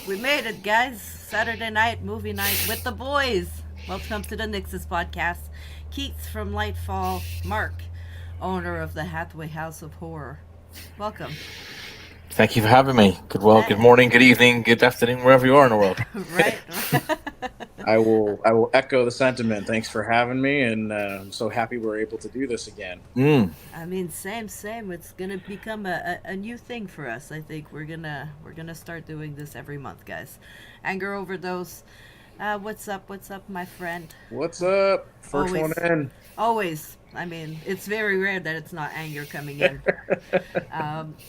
We made it, guys. Saturday night, movie night with the boys. Welcome to the NYXUS podcast. Keats from Knightfall, Mark, owner of the Hathway House of Horror. Welcome. Thank you for having me. Good Hey. morning, good evening, good afternoon, wherever you are in the world. Right? I will echo the sentiment. Thanks for having me, and I'm so happy we're able to do this again. Mm. I mean, same. It's gonna become a new thing for us. I think we're gonna start doing this every month, guys. Anger overdose. What's up? What's up, my friend? What's up? First one Always, in. always. I mean, it's very rare that it's not anger coming in.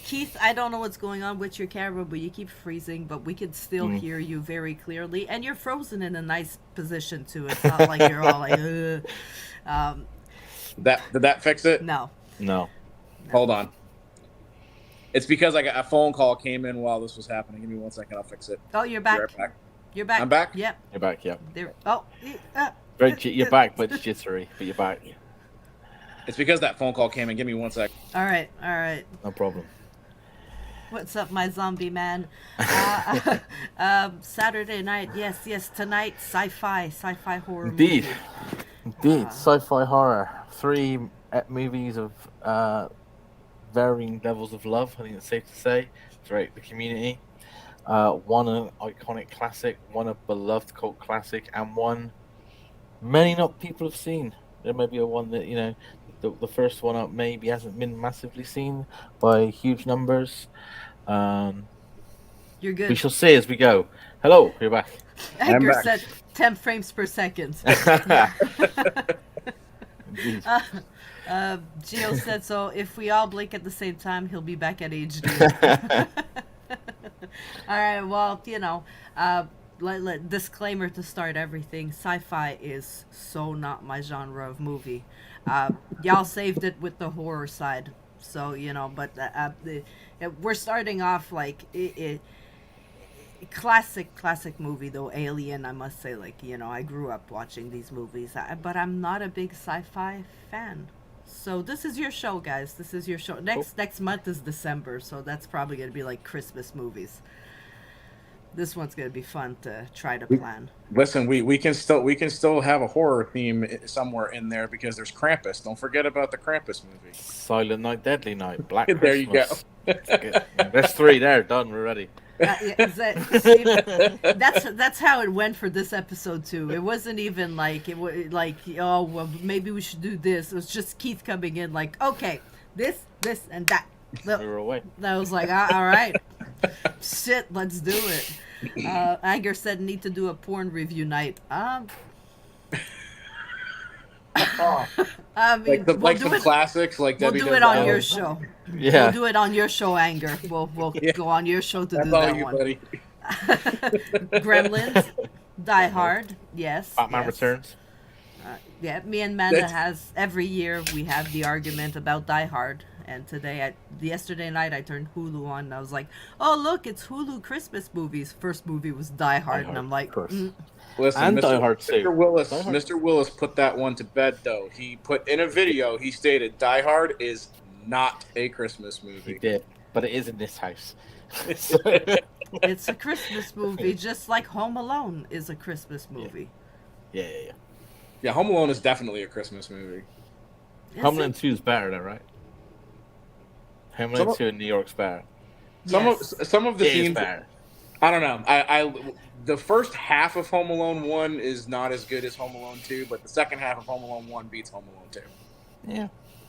Keith, I don't know what's going on with your camera, but you keep freezing, but we can still Mm. hear you very clearly, and you're frozen in a nice position too. It's not like you're all like, ugh. Um, Did that fix it? no, No. no. Hold on. It's because I got a phone call came in while this was happening. Give me 1 second. I'll fix it. Oh, you're Be back. right back. You're back. I'm back? Yep. You're back, yeah. There. Oh. You're back, but it's jittery, but you're back. It's because that phone call came in. Give me 1 second. All right. All right. No problem. What's up, my zombie man? Saturday night. Yes. Tonight, sci-fi horror Indeed. movie. Indeed. Sci-fi horror. Three movies of varying levels of love, I think it's safe to say, throughout the community. One an iconic classic, one a beloved cult classic, and one many not people have seen. There may be a one that, the first one up maybe hasn't been massively seen by huge numbers. Um, You're we good. shall see as we go. Hello, you're back. I'm Edgar back. said 10 frames per second. Yeah. Indeed. Gio said so. If we all blink at the same time, he'll be back at HD. All right. Well, disclaimer to start everything. Sci-fi is so not my genre of movie. Y'all saved it with the horror side, so But we're starting off like classic movie though. Alien, I must say. Like I grew up watching these movies, but I'm not a big sci-fi fan. So this is your show, guys. This is your show. Cool. Next month is December, so that's probably gonna be like Christmas movies. This one's gonna be fun to try to We, plan. listen, we can still have a horror theme somewhere in there because there's Krampus. Don't forget about the Krampus movie. Silent Night, Deadly Night, Black There you go. Christmas. Good. There's three there, done, we're ready. See, that's how it went for this episode too. It wasn't even like it was like, oh well, maybe we should do this. It was just Keith coming in like, okay, this and that. We were away. I was like, all right, shit, let's do it. Anger said need to do a porn review night. Oh, I mean, we'll do some it. classics like We'll Debbie do does it on now. your show. We'll Yeah. do it on your show, Anger. We'll Yeah, go on your show to that's do all that you, one. buddy. Gremlins, Die Uh-huh. Hard, yes. Batman Yes. Returns. Yeah, me and Manda That's has every year we have the argument about Die Hard. And yesterday night, I turned Hulu on and I was like, "Oh look, it's Hulu Christmas movies." First movie was Die Die Hard, and Hard, I'm of like, course. Listen, And Die Mr. Hard 2. Mr. Willis. Die Hard. Mr. Willis put that one to bed though. He put in a video. He stated, "Die Hard is not a Christmas He movie." did. But it is in this house. "It's a Christmas movie, just like Home Alone is a Christmas Yeah. movie." Yeah. Yeah, Home Alone is definitely a Christmas movie. Is Homeland it? 2 is better, though, right? Some Homeland of, 2 in New York's better. Yes. some of the It is scenes, better. I don't know. The first half of Home Alone 1 is not as good as Home Alone 2, but the second half of Home Alone 1 beats Home Alone 2. Yeah.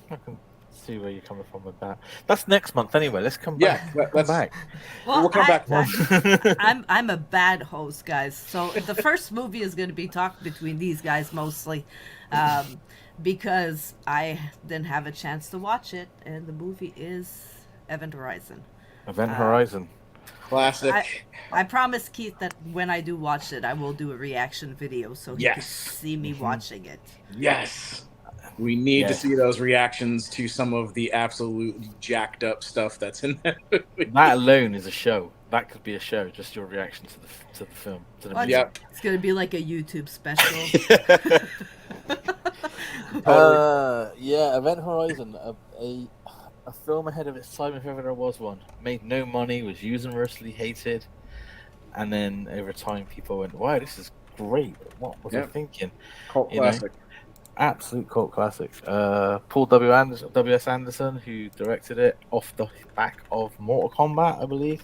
I can see where you're coming from with that. That's next month anyway. Let's come Yeah, back. let- Come let's back. Well, we'll come back. I'm a bad host, guys. So the first movie is going to be talked between these guys mostly, because I didn't have a chance to watch it, and the movie is Event Horizon. Event Uh, Horizon. Classic. I promised Keith that when I do watch it, I will do a reaction video so he can Yes. see me Mhm. watching it. Yes. We need Yeah. to see those reactions to some of the absolutely jacked up stuff that's in that movie. That alone is a show. That could be a show. Just your reaction to the film. To the What? movie. Yep. It's going to be like a YouTube special. Yeah, Event Horizon, a film ahead of its time if ever there was one. Made no money, was universally hated, And then over time, people went, "Wow, this is great. What was I thinking?" Cult classic. Absolute cult classic. Paul W.S. Anderson, who directed it off the back of Mortal Kombat, I believe.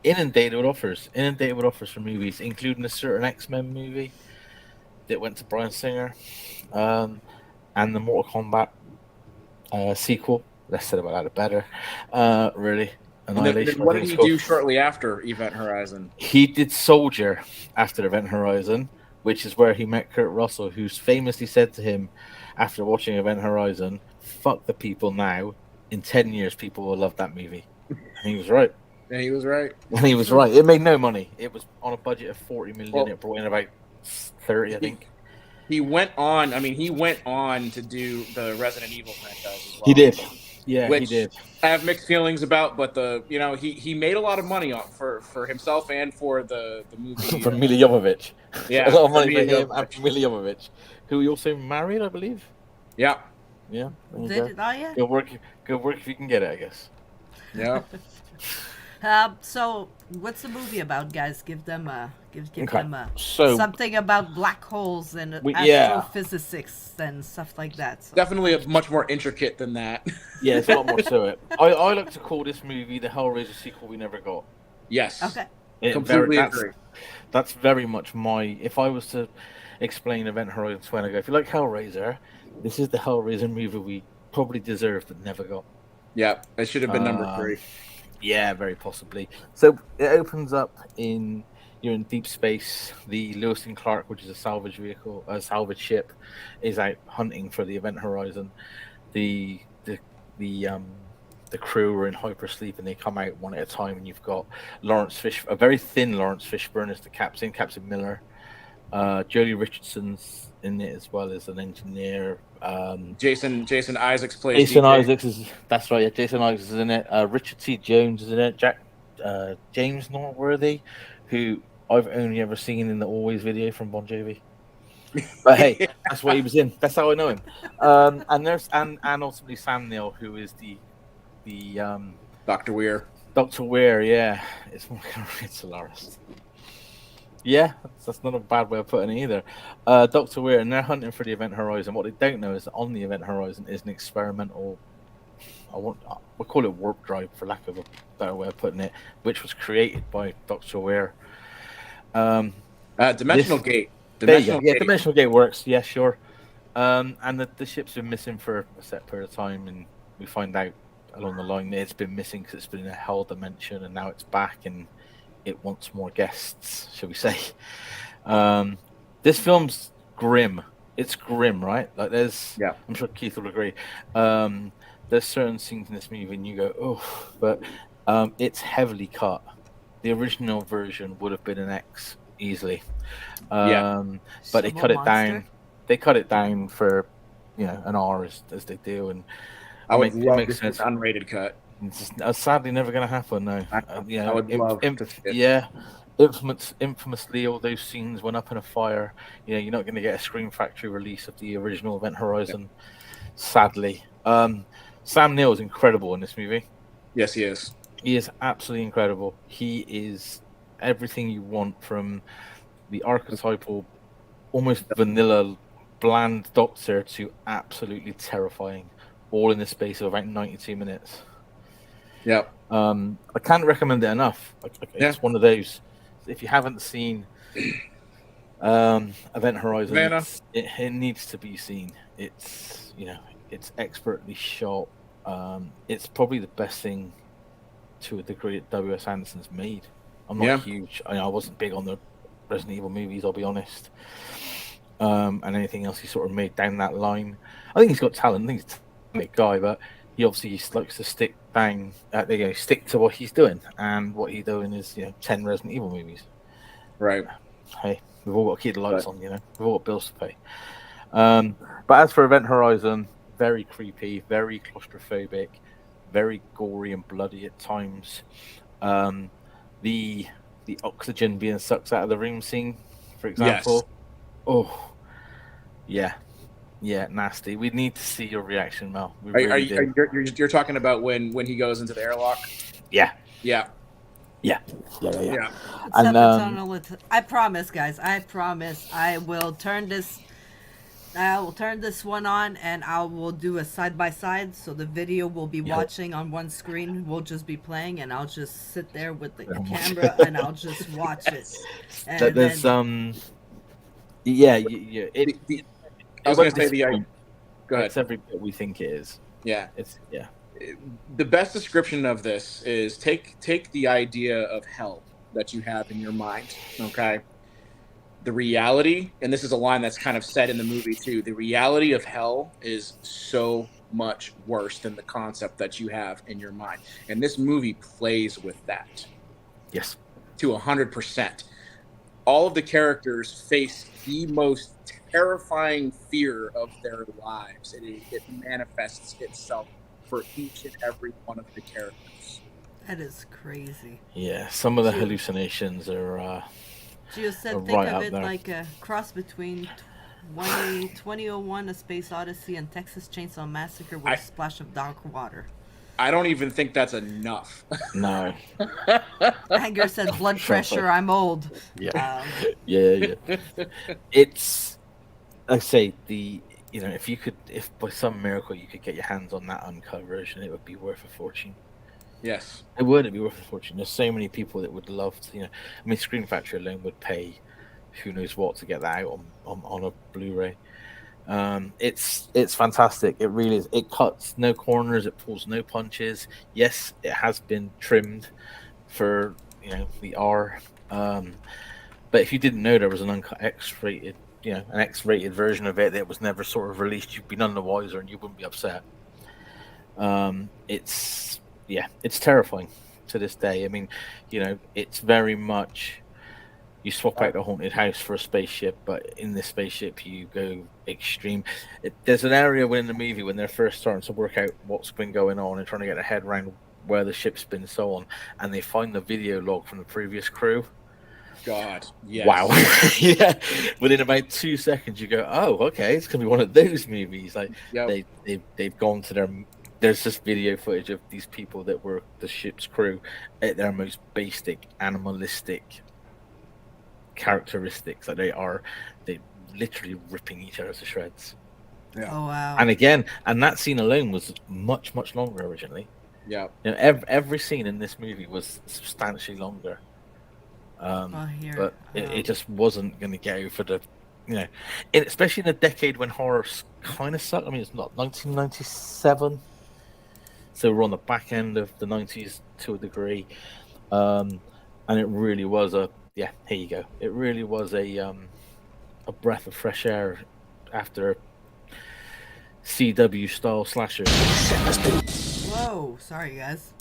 Inundated with offers for movies, including a certain X-Men movie that went to Bryan Singer, and the Mortal Kombat sequel. Less said about that, the better. Really. And then what did he do shortly after Event Horizon? He did Soldier after Event Horizon, which is where he met Kurt Russell, who's famously said to him after watching Event Horizon, "Fuck the people now. In 10 years, people will love that movie." And he was right. Yeah, he was right. And he was right. It made no money. It was on a budget of 40 million. Well, it brought in about 30, I think. He went on to do the Resident Evil franchise as well. He did. Yeah, he did. I have mixed feelings about, but he made a lot of money for himself and for the movie. For Mila Jovovich. Yeah. A lot of money for him and for Mila Jovovich, who he also married, I believe. Yeah. Yeah. Yeah. Go work if you can get it, I guess. Yeah. So what's the movie about, guys? Give them so, something about black holes and astrophysicists and stuff like that. So. Definitely much more intricate than that. Yeah, it's a lot more to it. I like to call this movie the Hellraiser sequel we never got. Yes. Okay. Completely agree. That's very much my. If I was to explain Event Horizon 20, I go, if you like Hellraiser, this is the Hellraiser movie we probably deserved but never got. Yeah, it should have been number 3. Yeah, very possibly. So it opens up you're in deep space. The Lewis and Clark, which is a salvage ship, is out hunting for the Event Horizon. The crew are in hypersleep and they come out one at a time. And you've got a very thin Lawrence Fishburne as the Captain Miller. Jodie Richardson's in it as well as an engineer. Jason Isaacs plays. Jason DJ. Isaacs that's right. Yeah, Jason Isaacs is in it. Richard T. Jones is in it. James Norworthy, who I've only ever seen in the Always video from Bon Jovi. But hey, that's what he was in. That's how I know him. And there's and ultimately Sam Neill, who is the Dr. Weir. Dr. Weir, yeah, it's hilarious. Yeah, that's not a bad way of putting it either. Dr. Weir, and they're hunting for the Event Horizon. What they don't know is that on the Event Horizon is an experimental, we'll call it warp drive for lack of a better way of putting it, which was created by Dr. Weir. Dimensional Gate. Dimensional Gate works. Yeah, sure. And the ship's been missing for a set period of time, and we find out along the line that it's been missing because it's been in a hell dimension, and now it's back and it wants more guests, shall we say. This film's grim. It's grim, right? Like I'm sure Keith will agree. There's certain scenes in this movie and you go, oh, but it's heavily cut. The original version would have been an X easily. But they cut it down. They cut it down for, an R as they do, and I would love to see an unrated cut. It's sadly never going to happen, no. I would love to see it. Yeah, infamously, all those scenes went up in a fire. You're not going to get a Scream Factory release of the original Event Horizon, sadly. Sam Neill is incredible in this movie. Yes, he is. He is absolutely incredible. He is everything you want from the archetypal, almost vanilla, bland doctor to absolutely terrifying, all in the space of about 92 minutes. Yeah. I can't recommend it enough. It's one of those. If you haven't seen Event Horizon, it needs to be seen. It's it's expertly shot. It's probably the best thing to a degree that W.S. Anderson's made. I'm not huge. I wasn't big on the Resident Evil movies, I'll be honest. And anything else he sort of made down that line. I think he's got talent. I think he's a big guy, but he obviously likes to stick to what he's doing. And what he's doing is 10 Resident Evil movies. Right. Hey, we've all got to keep the lights on, we've all got bills to pay. But as for Event Horizon, very creepy, very claustrophobic, very gory and bloody at times. The oxygen being sucked out of the room scene, for example. Yes. Oh, yeah, nasty. We need to see your reaction, Mel. You're talking about when he goes into the airlock? Yeah. Yeah. And I promise, guys. I promise. I will turn this one on, and I will do a side by side. So the video will be watching on one screen. We'll just be playing, and I'll just sit there with the camera, and I'll just watch it. And there's I was going to say go ahead. It's every bit we think it is. Yeah. Yeah. The best description of this is take the idea of hell that you have in your mind, okay? The reality, and this is a line that's kind of said in the movie too, the reality of hell is so much worse than the concept that you have in your mind. And this movie plays with that. Yes. To 100%. All of the characters face the most terrifying fear of their lives. It manifests itself for each and every one of the characters. That is crazy. Yeah, some of the hallucinations are Gio said, think right of it there. like a cross between 2001: A Space Odyssey and Texas Chainsaw Massacre with a splash of dark water. I don't even think that's enough. No. Anger said, blood pressure, I'm old. Yeah. Yeah. It's, I say, if by some miracle you could get your hands on that uncut version, it would be worth a fortune. Yes. It would. It'd be worth a fortune. There's so many people that would love to, I mean, Screen Factory alone would pay who knows what to get that out on a Blu-ray. It's fantastic. It really is. It cuts no corners. It pulls no punches. Yes, it has been trimmed for the R. But if you didn't know there was an uncut X-rated, an X-rated version of it that was never sort of released, you'd be none the wiser and you wouldn't be upset. It's terrifying to this day. I mean, it's very much. You swap out the haunted house for a spaceship, but in this spaceship you go extreme. There's an area within the movie when they're first starting to work out what's been going on and trying to get their head around where the ship's been and so on, and they find the video log from the previous crew. God, yes. Wow. Yeah. Within about 2 seconds you go, oh, okay, it's going to be one of those movies. Like, yep. they've gone to there's just video footage of these people that were the ship's crew at their most basic animalistic characteristics. Like they literally ripping each other to shreds. Yeah. Oh wow. And that scene alone was much longer originally. Yeah. Every scene in this movie was substantially longer. It just wasn't going to go for the especially in a decade when horror kind of sucked. I mean, it's not 1997, so we're on the back end of the 90s to a degree, and it really was here you go. It really was a breath of fresh air after CW style slasher. Whoa, sorry guys.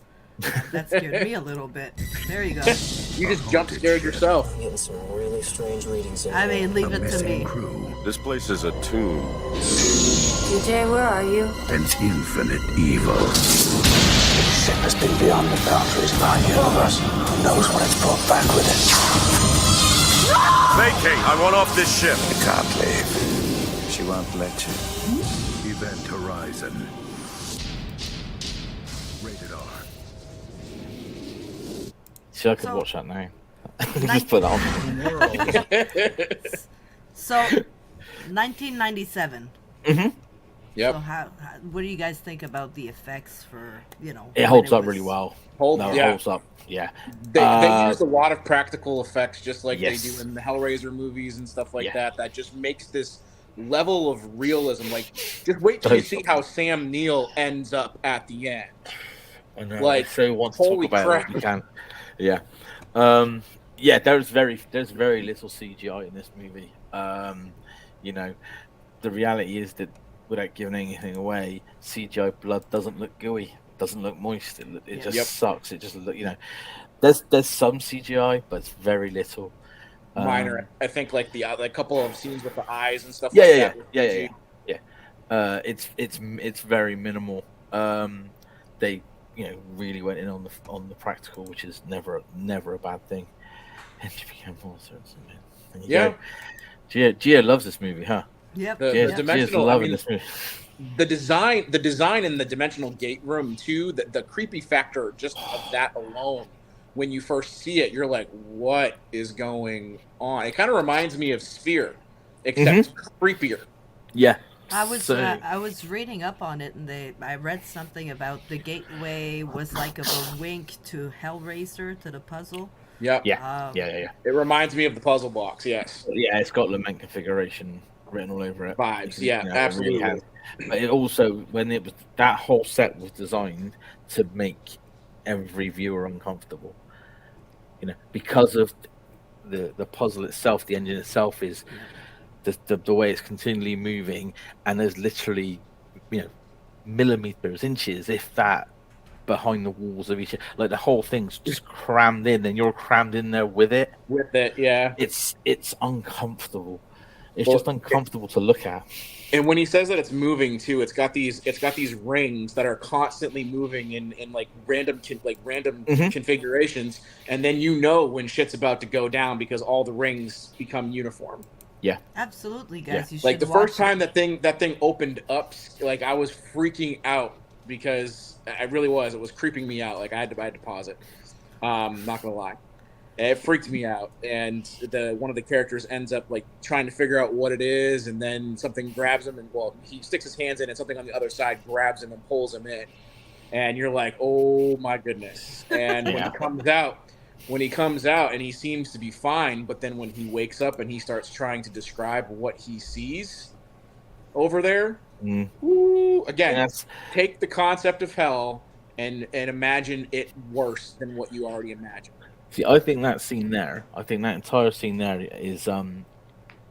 That scared me a little bit. There you go. You just jump scared yourself. I'm getting some really strange readings in I mean, leave it to me. Crew. This place is a tomb. DJ, where are you? An infinite evil. Ship has been beyond the boundaries of our universe. Who knows what it's brought back with it? Vacate! I want off this ship. You can't leave. She won't let you. Event Horizon. Rated R. See, I could watch that now. Just put that on. So, 1997. Mm-hmm. Yep. So what do you guys think about the effects for, It holds up really well. Holds up. Yeah. They used a lot of practical effects just like Yes. they do in the Hellraiser movies and stuff like that. That just makes this level of realism. Like, just wait till you see how Sam Neill ends up at the end. I know. Like, so want to talk holy about crap. it, we can. Yeah. There's very little CGI in this movie. The reality is that without giving anything away, CGI blood doesn't look gooey, doesn't look moist. It just sucks. It just there's some CGI, but it's very little. Minor, I think, like the couple of scenes with the eyes and stuff. Yeah. It's very minimal. They really went in on the practical, which is never a bad thing. And she became more certain. Gia loves this movie, huh? Yep. The dimensional, this movie. The design in the dimensional gate room too. The creepy factor just of that alone when you first see it, you're like, what is going on? It kind of reminds me of Sphere, except creepier. Yeah. I was So I was reading up on it, and I read something about the gateway was like of a wink to Hellraiser, to the puzzle. Yep. yeah. It reminds me of the puzzle box, yes. Yeah, it's got lament configuration written all over it. Vibes, You yeah, know, absolutely. It really has. But it also, when it was, that whole set was designed to make every viewer uncomfortable. You know, because of the puzzle itself, the engine itself is the way it's continually moving, and there's literally, you know, millimeters, inches, if that, behind the walls of each, like the whole thing's just crammed in, and you're crammed in there with it. Yeah. It's uncomfortable. It's just uncomfortable to look at. And when he says that it's moving too, it's got these rings that are constantly moving in like random configurations, and then you know when shit's about to go down because all the rings become uniform. Yeah, absolutely, guys. Yeah. You should Like the watch first time it. that thing opened up, like I was freaking out because I really was. It was creeping me out. Like I had to pause it. Not gonna lie. It freaked me out, and one of the characters ends up like trying to figure out what it is, and then something grabs him, and he sticks his hands in, and something on the other side grabs him and pulls him in, and you're like, oh my goodness! And when he comes out, and he seems to be fine, but then when he wakes up and he starts trying to describe what he sees over there, again, take the concept of hell and imagine it worse than what you already imagined. See, I think that entire scene there is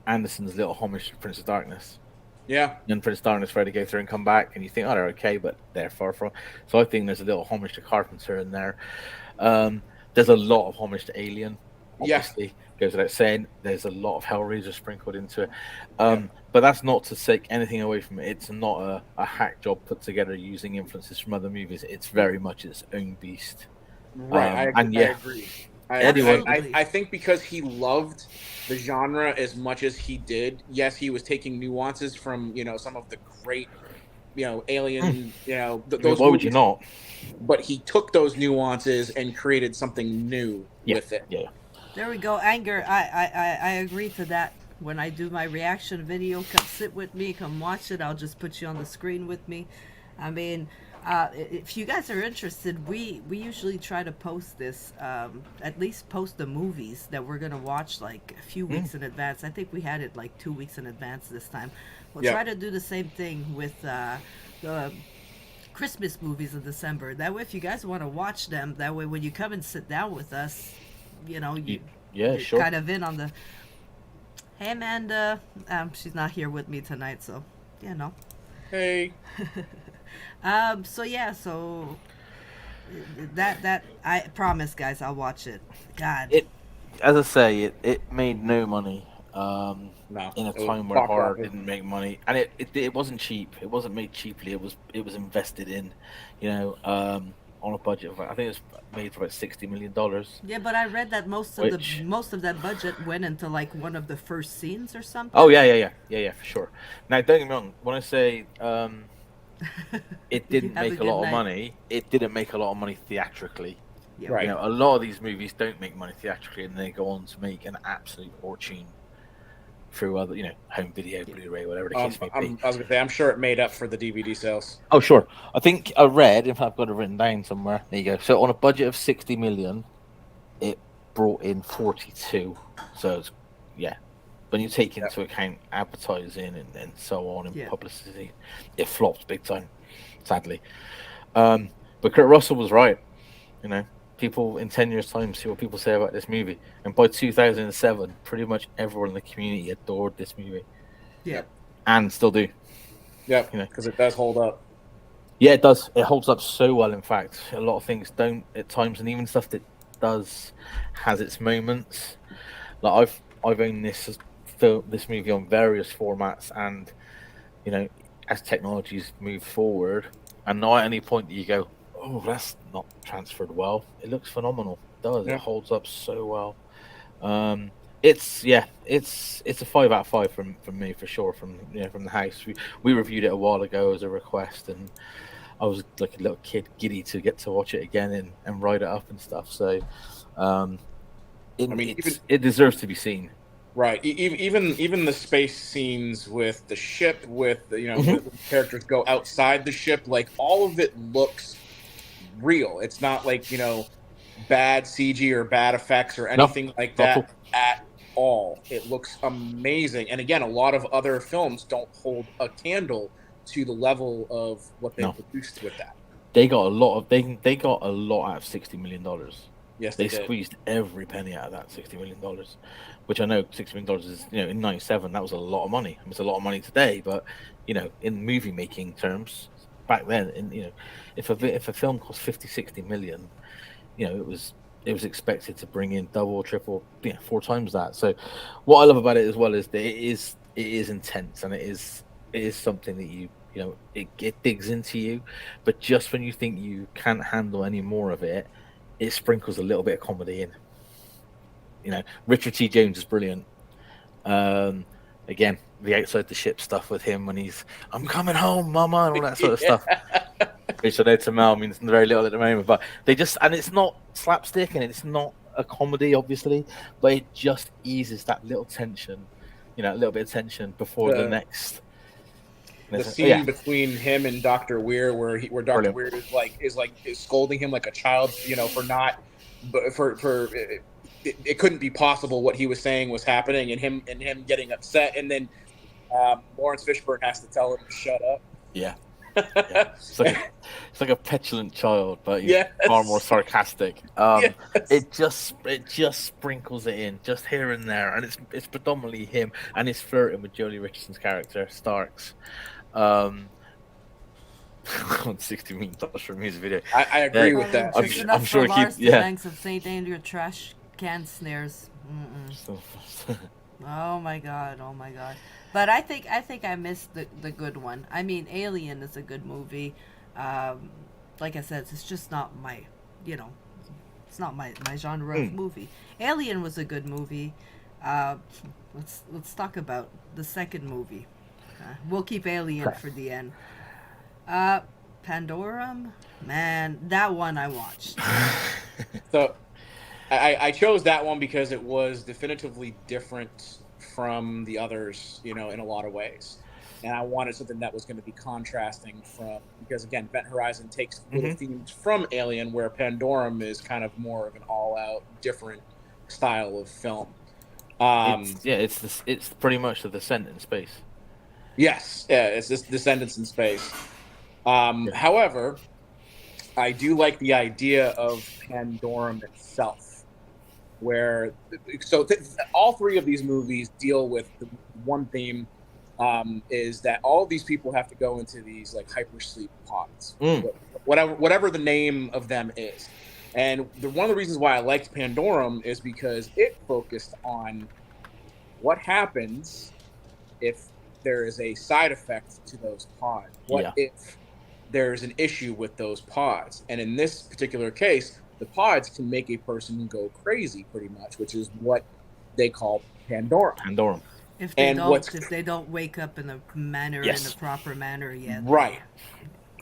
Anderson's little homage to Prince of Darkness. Yeah. And Prince of Darkness, Freddy go through and come back, and you think, oh, they're okay, but they're far from. So I think there's a little homage to Carpenter in there. There's a lot of homage to Alien. Obviously, goes without saying. There's a lot of Hellraiser sprinkled into it. But that's not to take anything away from it. It's not a hack job put together using influences from other movies. It's very much its own beast. Right, I agree. I think because he loved the genre as much as he did, yes, he was taking nuances from, some of the great, Alien, those Why would you not? But he took those nuances and created something new with it. Yeah. There we go, Anger. I agree to that. When I do my reaction video, come sit with me, come watch it. I'll just put you on the screen with me. I mean, if you guys are interested, we usually try to post this, at least post the movies that we're going to watch like a few weeks in advance. I think we had it like 2 weeks in advance this time. We'll try to do the same thing with the Christmas movies in December. That way, if you guys want to watch them, that way when you come and sit down with us, you're sure. kind of in on the... Hey, Amanda. She's not here with me tonight, so, Hey. So that I promise, guys, I'll watch it. God. As I say, it made no money. No, in a time where horror didn't make money, and it wasn't cheap. It wasn't made cheaply. It was invested in, on a budget of, I think it was made for about $60 million. Yeah, but I read that most of that budget went into like one of the first scenes or something. Oh yeah, for sure. Now don't get me wrong. When I say it didn't make a lot of money, it didn't make a lot of money theatrically. Yeah, right. A lot of these movies don't make money theatrically, and they go on to make an absolute fortune through other, home video, Blu-ray, whatever the case may be. I was gonna say, I'm sure it made up for the DVD sales. Oh, sure. I think I read, in fact, I've got it written down somewhere. There you go. So on a budget of 60 million, it brought in 42. So it's, when you take into account advertising and so on and publicity, it flopped big time, sadly. But Kurt Russell was right. People in 10 years' time see what people say about this movie. And by 2007, pretty much everyone in the community adored this movie. Yeah. And still do. Yeah, because it does hold up. Yeah, it does. It holds up so well, in fact. A lot of things don't at times, and even stuff that does has its moments. Like I've owned this movie on various formats, and, as technologies move forward, and not at any point do you go, oh, that's not transferred well. It looks phenomenal. It does. Yeah. It holds up so well. It's a 5 out of 5 from me for sure. From the house, we reviewed it a while ago as a request, and I was like a little kid, giddy to get to watch it again and write it up and stuff. So, it deserves to be seen. Right. Even the space scenes with the ship, with when characters go outside the ship, like all of it looks real. It's not like bad CG or bad effects or anything like that at all. It looks amazing. And again, a lot of other films don't hold a candle to the level of what they produced with that. They got a lot out of $60 million. Yes, they did. Squeezed every penny out of that $60 million, which I know $60 million is, in '97 that was a lot of money. It's a lot of money today, but in movie making terms, back then, if a film cost 50-60 million, it was expected to bring in double, triple, 4 times that. So, what I love about it as well is that it is intense, and it is something that it digs into you, but just when you think you can't handle any more of it, it sprinkles a little bit of comedy in. Richard T. James is brilliant. Again, the outside the ship stuff with him when I'm coming home, mama, and all that sort of stuff. Which I know to Mel means very little at the moment, but and it's not slapstick and it's not a comedy, obviously, but it just eases that little tension, a little bit of tension before the next. The scene between him and Dr. Weir, where Dr. Weir is scolding him like a child, for not, but for it couldn't be possible what he was saying was happening, and him getting upset, and then Lawrence Fishburne has to tell him to shut up. Yeah. It's like a petulant child, but he's far more sarcastic. It just sprinkles it in just here and there, and it's predominantly him and he's flirting with Jolie Richardson's character Starks. On $60 million for a music video. I agree with that. I'm sure it keeps. The banks of St. Andrew trash can snares. Oh my god. But I think I missed the good one. I mean, Alien is a good movie. Like I said, it's just not my, it's not my genre of movie. Alien was a good movie. Let's talk about the second movie. We'll keep Alien for the end. Pandorum, man, that one I watched. So, I chose that one because it was definitively different from the others, in a lot of ways. And I wanted something that was going to be contrasting because again, Event Horizon takes little themes from Alien, where Pandorum is kind of more of an all-out different style of film. It's pretty much the Descent in space. Yes, it's this Descendants in space. However, I do like the idea of Pandorum itself, where all 3 of these movies deal with the one theme, is that all of these people have to go into these like hypersleep pods, whatever the name of them is. And one of the reasons why I liked Pandorum is because it focused on what happens if there is a side effect to those pods. What if there's an issue with those pods? And in this particular case, the pods can make a person go crazy, pretty much, which is what they call Pandorum. If they don't wake up in the proper manner yet. Right.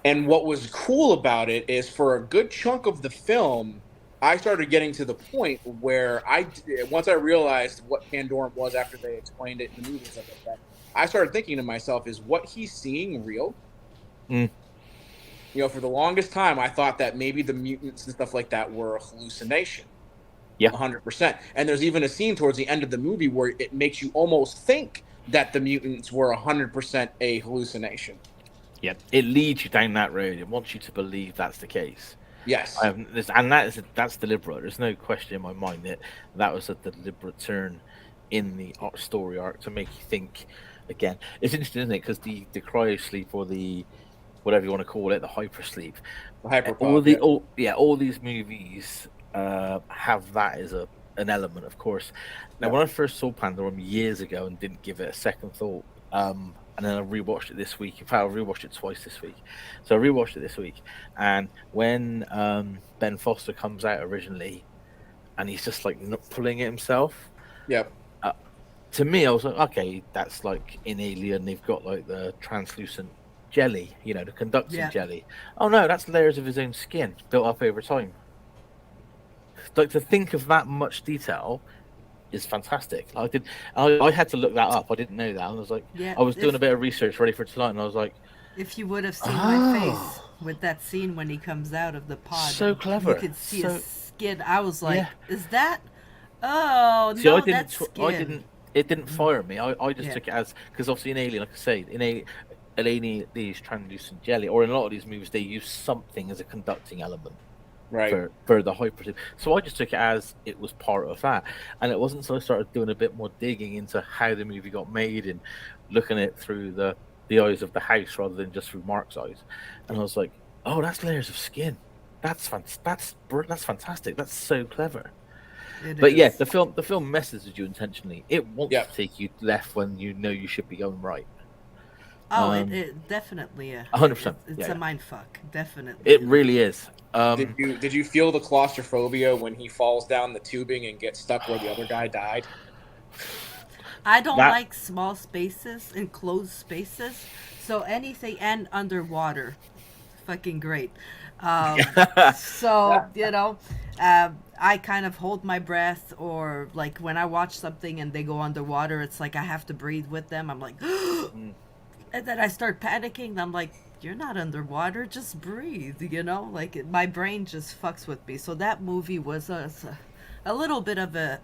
And what was cool about it is, for a good chunk of the film, I started getting to the point where once I realized what Pandorum was after they explained it in the movie and stuff like that, I started thinking to myself, is what he's seeing real? For the longest time, I thought that maybe the mutants and stuff like that were a hallucination. Yeah, 100%. And there's even a scene towards the end of the movie where it makes you almost think that the mutants were 100% a hallucination. Yeah, it leads you down that road. It wants you to believe that's the case. Yes. And that's deliberate. There's no question in my mind that was a deliberate turn in the story arc to make you think. Again, it's interesting, isn't it? Because the cryosleep, or the whatever you want to call it, the hypersleep, all these movies have that as an element, of course. Now, when I first saw Pandorum years ago and didn't give it a second thought, and then I rewatched it this week. In fact, I rewatched it twice this week. So I rewatched it this week, and when Ben Foster comes out originally, and he's just like not pulling it himself. Yep. To me, I was like, okay, that's like in Alien. They've got like the translucent jelly, you know, the conducting Yeah. jelly. Oh no, that's layers of his own skin built up over time. Like, to think of that much detail is fantastic. I had to look that up. I didn't know that. I was like, Yeah, I was doing a bit of research ready for tonight, and I was like, if you would have seen my face oh, with that scene when he comes out of the pod, so and clever. you could see So, his skin. I was like, yeah. "Is that? Oh See, no, that's skin." I didn't. It didn't fire me. I just Yeah. took it as, because obviously in Alien, like I say, in these translucent jelly, or in a lot of these movies, they use something as a conducting element Right. for the hyper. So I just took it as it was part of that, and it wasn't until I started doing a bit more digging into how the movie got made and looking at it through the eyes of the house rather than just through Mark's eyes, and I was like, oh, that's layers of skin. That's fantastic. That's so clever. It But yeah, is. the film messes with you intentionally. It wants Yeah. to take you left when you know you should be going right. Oh, Um, it definitely. 100%, It's yeah. a mind fuck, definitely. It really is. Did you feel the claustrophobia when he falls down the tubing and gets stuck where the other guy died? I don't that- like small spaces, enclosed spaces. So anything and underwater, fucking great. So you know, I kind of hold my breath, or like when I watch something and they go underwater, it's like I have to breathe with them. I'm like, and then I start panicking. And I'm like, you're not underwater, just breathe. You know, like my brain just fucks with me. So that movie was a little bit of a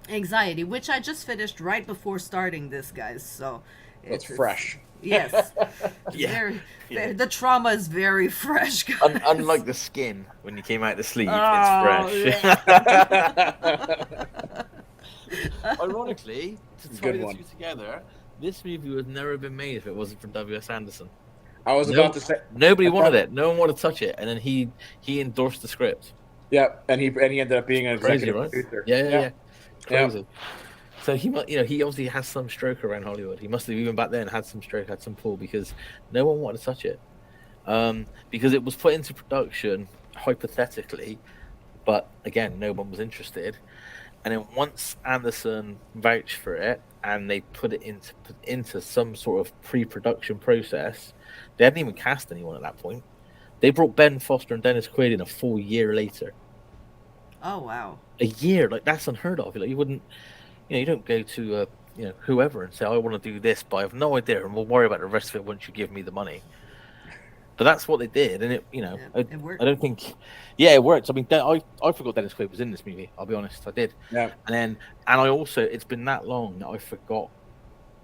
anxiety, which I just finished right before starting this, guys. So It's fresh. Yes. Yeah. Very, the trauma is very fresh, guys. Unlike the skin when you came out the sleeve, Oh, it's fresh. Ironically, to Good tie the one. two together, this movie would never have been made if it wasn't for W.S. Anderson. I was about to say, Nobody wanted it. No one wanted to touch it, and then he endorsed the script. yeah, and he ended up being an Crazy, executive right? producer. Yeah. Crazy. So he obviously has some stroke around Hollywood. He must have, even back then, had some stroke, had some pull, because no one wanted to touch it. Because it was put into production hypothetically, but again, no one was interested. And then once Anderson vouched for it and they put it into some sort of pre-production process, they hadn't even cast anyone at that point. They brought Ben Foster and Dennis Quaid in a full year later. Oh wow. A year, like, that's unheard of. Like, you wouldn't, you don't go to whoever and say, I want to do this, but I have no idea, and we'll worry about the rest of it once you give me the money. But that's what they did, and It worked. I don't think, it worked. I mean, I forgot Dennis Quaid was in this movie. I'll be honest, I did. Yeah. And I also, it's been that long that I forgot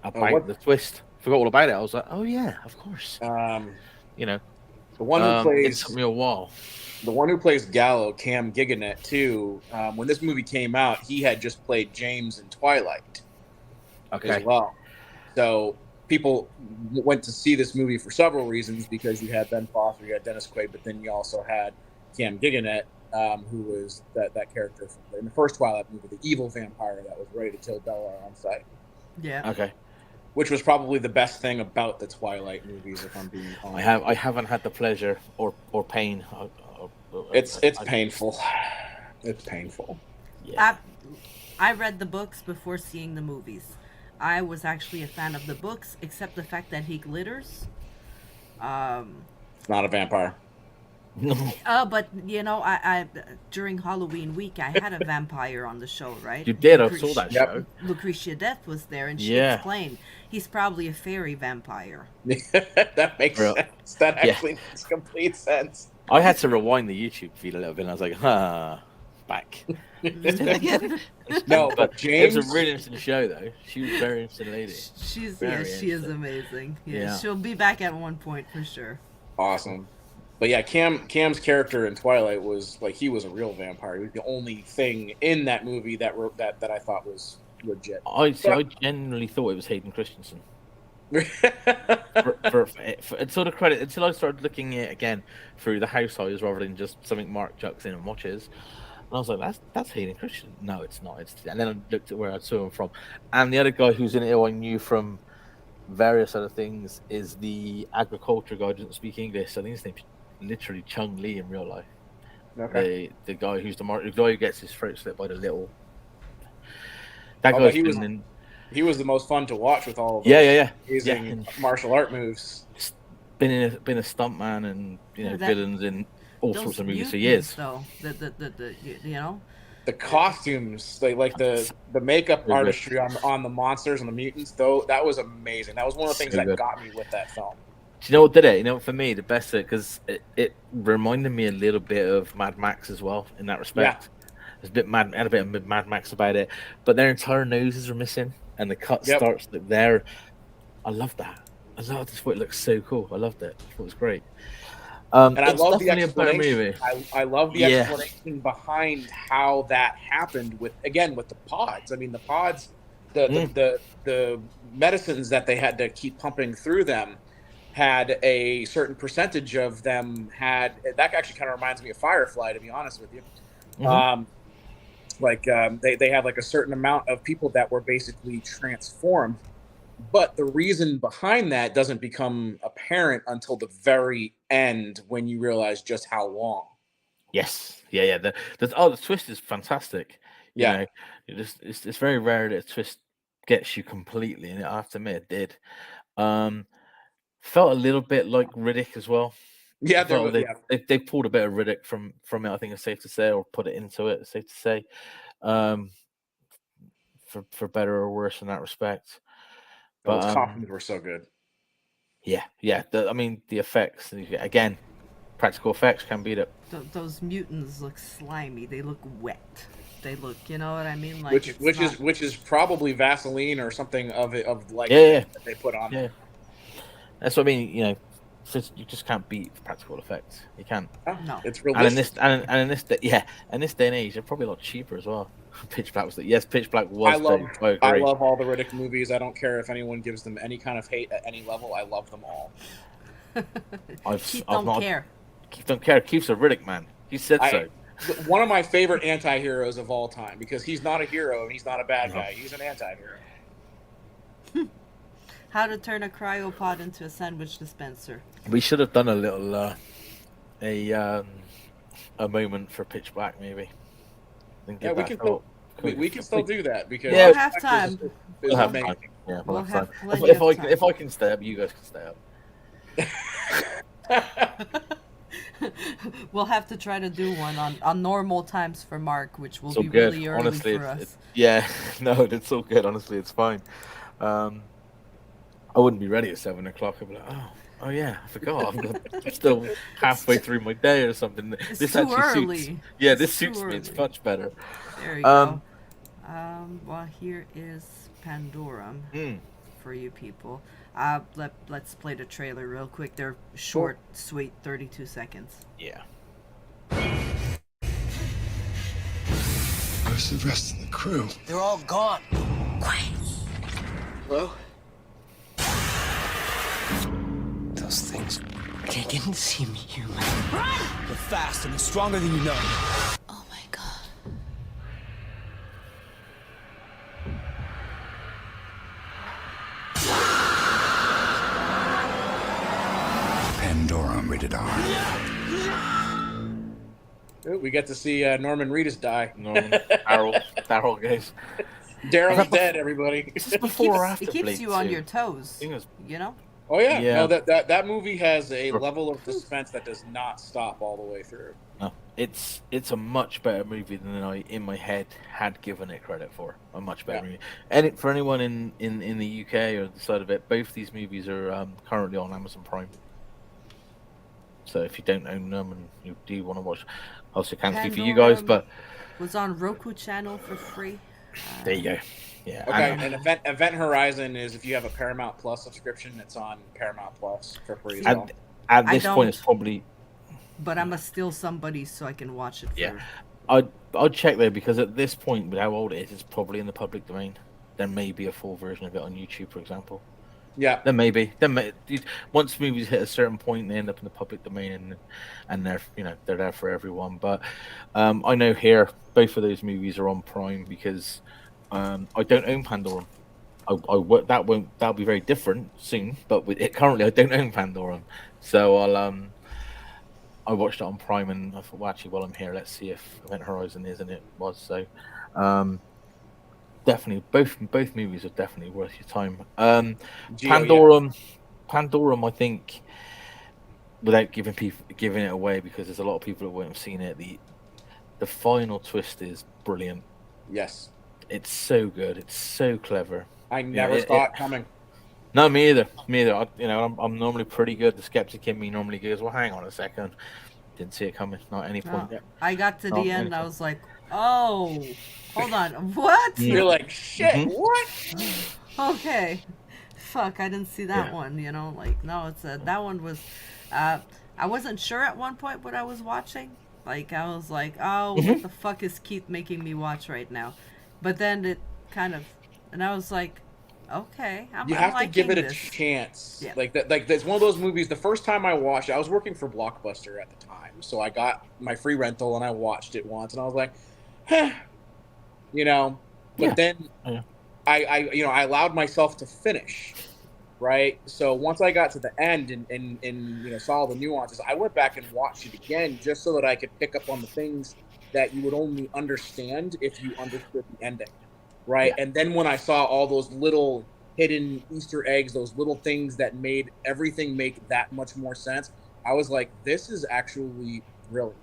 about what- the twist. Forgot all about it. I was like, oh yeah, of course. The The one who it plays took me a while. the one who plays Gallo, Cam Giganet, too. When this movie came out, he had just played James in Twilight Okay. as well. So people went to see this movie for several reasons, because you had Ben Foster, you had Dennis Quaid, but then you also had Cam Giganet, who was that character in the first Twilight movie, the evil vampire that was ready to kill Bella on sight, Yeah. Okay. which was probably the best thing about the Twilight movies, if I'm being honest. I haven't had the pleasure or pain. It's painful. It's painful. Yeah. I read the books before seeing the movies. I was actually a fan of the books, except the fact that he glitters. It's not a vampire. No. But I during Halloween week I had a vampire on the show, right? You did. I saw that Yep. show. Lucretia Death was there, and she Yeah. explained he's probably a fairy vampire. That makes Real- sense. That Yeah. actually makes complete sense. I had to rewind the YouTube feed a little bit, and I was like, back. No, but It James, was a really interesting show, though. She was a very interesting lady. She's Very she is interesting. amazing. Yeah, Yeah. she'll be back at one point for sure. awesome. But yeah, Cam's character in Twilight was like, he was a real vampire. He was the only thing in that movie that I thought was legit. I genuinely thought it was Hayden Christensen. Until I started looking at it again through the house eyes rather than just something Mark chucks in and watches. And I was like, that's Hayden Christensen. No, it's not. And then I looked at where I saw him from. And the other guy who's in it who I knew from various other things is the agriculture guy who doesn't speak English. I think his name's literally Chung Lee in real life. Okay. The guy who's the guy who gets his throat slit by the little. That Oh, guy's he was- been in. He was the most fun to watch with all of Yeah, those yeah, yeah. amazing Yeah. martial art moves. been a stuntman and villains in all Those sorts of movies for mutants, years. though, you know, The costumes, like the makeup So good. artistry on the monsters and the mutants, though, that was amazing. That was one of the things So that good. got me with that film. Do you know what did it? For me, the best because it reminded me a little bit of Mad Max as well in that respect. There's a bit had a bit of Mad Max about it, but their entire noses are missing, and the cut starts there. I love that. I love this. It looks so cool. I loved it. I thought it was great. And I it's love the definitely a better explanation. movie. I love the explanation behind how that happened with the pods. I mean, the pods, the medicines that they had to keep pumping through them had a certain percentage of them that actually kind of reminds me of Firefly, to be honest with you. They had like a certain amount of people that were basically transformed. But the reason behind that doesn't become apparent until the very end when you realize just how long. Yes. Yeah. The twist is fantastic. It's very rare that a twist gets you completely, and I have to admit it did. Felt a little bit like Riddick as well. Yeah, they pulled a bit of Riddick from it. I think it's safe to say, or put it into it. It's safe to say, for better or worse in that respect. But those costumes were so good. Yeah. The effects again, practical effects can beat it. Those mutants look slimy. They look wet. They look, you know what I mean? Like which is probably Vaseline or something that they put on. Yeah. That's what I mean. You just can't beat practical effects. You can't. No, it's realistic. And in this day and age, they're probably a lot cheaper as well. Pitch Black was Pitch Black was. I love all the Riddick movies. I don't care if anyone gives them any kind of hate at any level. I love them all. Keith don't care. Keith don't care. Keith's a Riddick man. He said so. One of my favorite anti-heroes of all time, because he's not a hero and he's not a bad guy. He's an anti-hero. How to turn a cryopod into a sandwich dispenser. We should have done a little a moment for Pitch Black, maybe. Yeah, we can still do that because we'll have time. We'll have time. Yeah, we'll have time. If I can stay up, you guys can stay up. We'll have to try to do one on normal times for Mark, which will be good. really early Honestly, for us. It's all good. Honestly, it's fine. I wouldn't be ready at 7 o'clock. I'd be like, oh yeah, I forgot. I'm still halfway through my day or something. This actually early. Suits. Yeah, this suits me. It's much better. There you go. Well, here is Pandorum for you people. Let's play the trailer real quick. They're short, sweet, 32 seconds. Yeah. Where's the rest of the crew? They're all gone. Quiet. Hello? Those things. They didn't see me, human. Run! They're fast and stronger than you know. Oh my god. Pandorum rated R. We get to see Norman Reedus die. Norman, Daryl goes. Daryl's dead, everybody. Is this before or after It keeps Blade you on 2? your toes, you know? Oh yeah. Yeah. No, that movie has a level of suspense that does not stop all the way through. No, it's a much better movie than I in my head had given it credit for. A much better movie. And for anyone in the UK or the side of it, both these movies are currently on Amazon Prime. So if you don't own them and you do want to watch, also can't see for you guys, but was on Roku channel for free. There you go. Yeah. Okay, and Event Horizon is if you have a Paramount Plus subscription, it's on Paramount Plus for free as well. At this point, it's probably. But I'm still somebody, so I can watch it. Yeah, I'd check there because at this point, with how old it is, it's probably in the public domain. There may be a full version of it on YouTube, for example. Yeah, there may be. Once movies hit a certain point, they end up in the public domain, and they're they're there for everyone. But I know here both of those movies are on Prime because I don't own Pandorum. That'll be very different soon. But currently I don't own Pandorum, so I watched it on Prime and I thought, well, actually, while I'm here, let's see if Event Horizon is, and it was. So definitely, both movies are definitely worth your time. Pandorum, I think without giving it away, because there's a lot of people that won't have seen it. The final twist is brilliant. Yes. It's so good. It's so clever. I never saw it coming. No, me either. Me either. I'm normally pretty good. The skeptic in me normally goes, "Well, hang on a second. Didn't see it coming. Not at any point." No, I got to the end. anything. I was like, oh, hold on, what? You're like, shit, what? Okay, fuck, I didn't see that one. You know, like no, that one was. I wasn't sure at one point what I was watching. Like I was like, oh, what the fuck is Keith making me watch right now? But then it kind of, and I was like, okay, I'm You have to give it a this. chance. Yeah. Like that. Like that's one of those movies. The first time I watched it, I was working for Blockbuster at the time, so I got my free rental and I watched it once, and I was like, huh. You know. But then I allowed myself to finish. Right. So once I got to the end and saw the nuances, I went back and watched it again just so that I could pick up on the things that you would only understand if you understood the ending. Right. Yeah. And then when I saw all those little hidden Easter eggs, those little things that made everything make that much more sense, I was like, this is actually brilliant.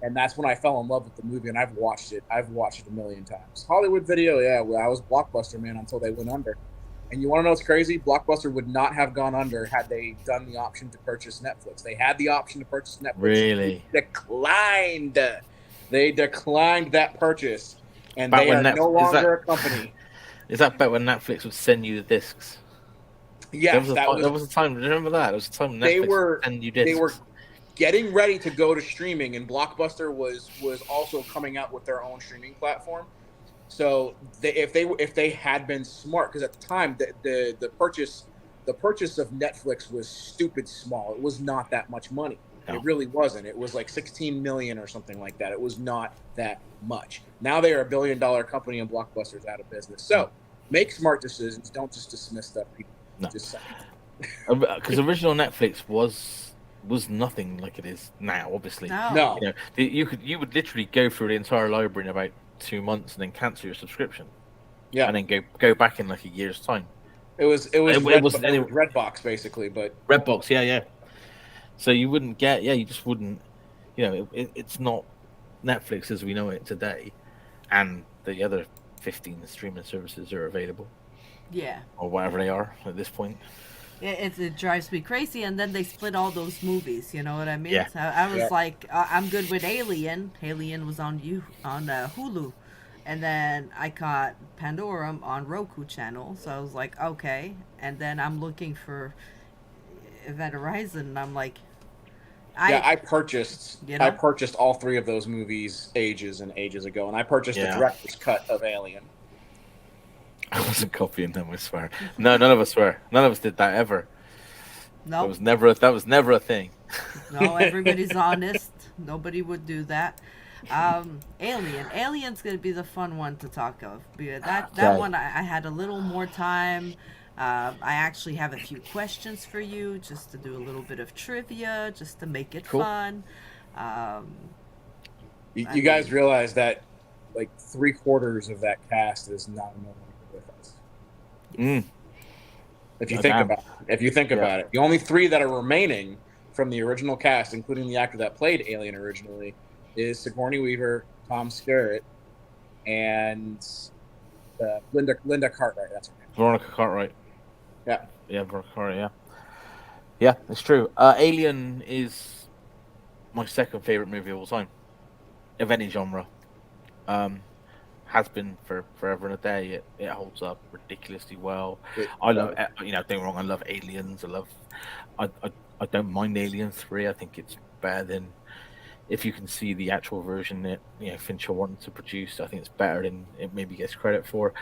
And that's when I fell in love with the movie, and I've watched it a million times. Hollywood Video, I was Blockbuster, man, until they went under. And you want to know what's crazy? Blockbuster would not have gone under had they done the option to purchase Netflix. They had the option to purchase Netflix. Really? They declined that purchase. And they are no longer a company. Is that back when Netflix would send you the discs? Yes, there was a time. Remember that? There was a time Netflix would send you discs. They were getting ready to go to streaming, and Blockbuster was also coming out with their own streaming platform. So if they had been smart, because at the time the purchase of Netflix was stupid small. It was not that much money. No. It really wasn't. It was like 16 million or something like that. It was not that much. Now they are $1 billion company, and Blockbuster's out of business. So make smart decisions. Don't just dismiss stuff. People. No. Just because original Netflix was nothing like it is now. Obviously, no. You would literally go through the entire library in about 2 months and then cancel your subscription. Yeah, and then go back in like a year's time. It was Redbox basically, but Redbox, yeah. So you wouldn't get, you just wouldn't, it's not Netflix as we know it today, and the other 15 streaming services are available. Yeah. Or whatever they are at this point. It drives me crazy, and then they split all those movies. You know what I mean? Yeah. So I was like, I'm good with Alien. Alien was on Hulu, and then I caught Pandorum on Roku channel. So I was like, okay. And then I'm looking for Event Horizon, and I'm like, I purchased all three of those movies ages and ages ago, and I purchased the director's cut of Alien. I wasn't copying them, I swear. No, none of us were. None of us did that ever. No. That was never a thing. No, everybody's honest. Nobody would do that. Alien's gonna be the fun one to talk of. Because that one I had a little more time. I actually have a few questions for you, just to do a little bit of trivia, just to make it fun. You guys realize that like 3/4 of that cast is not no longer with us. If you think about it, the only 3 that are remaining from the original cast, including the actor that played Alien originally, is Sigourney Weaver, Tom Skerritt, and Linda Cartwright. That's her name. Veronica Cartwright. Yeah, Veronica Cartwright. Yeah, it's true. Alien is my second favorite movie of all time, of any genre. Has been for forever and a day. It holds up ridiculously well. I love, don't get me wrong, I love Aliens. I don't mind Alien 3. I think it's better than, if you can see the actual version that Fincher wanted to produce, I think it's better than it maybe gets credit for,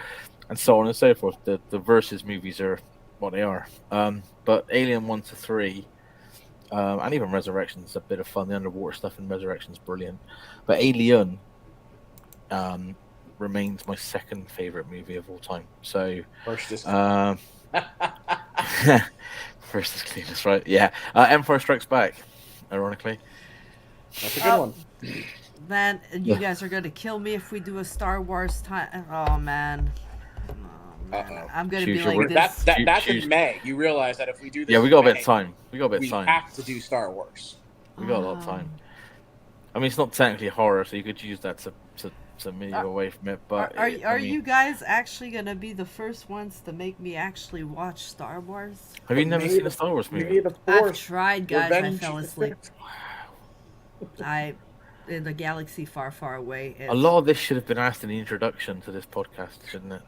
and so on and so forth. The versus movies are what they are. But Alien 1 to 3, and even Resurrection's a bit of fun. The underwater stuff in Resurrection's brilliant. But Alien remains my second favorite movie of all time. So first is first is clean, that's right. Yeah, Empire Strikes Back. Ironically, that's a good one. Man, you guys are gonna kill me if we do a Star Wars time. Oh man. I'm gonna Choose be your like word. this. That's in May. You realize that if we do this, Yeah, we got a in bit May, of time. We got a bit of we time. have to do Star Wars. We got a lot of time. I mean, it's not technically horror, so you could use that to move away from it. But Are I mean, you guys actually gonna be the first ones to make me actually watch Star Wars? have you never seen a Star Wars movie? May the I've Fourth. tried, guys. Revenge I fell the asleep. Sith. In the galaxy far, far away. A lot of this should have been asked in the introduction to this podcast, shouldn't it?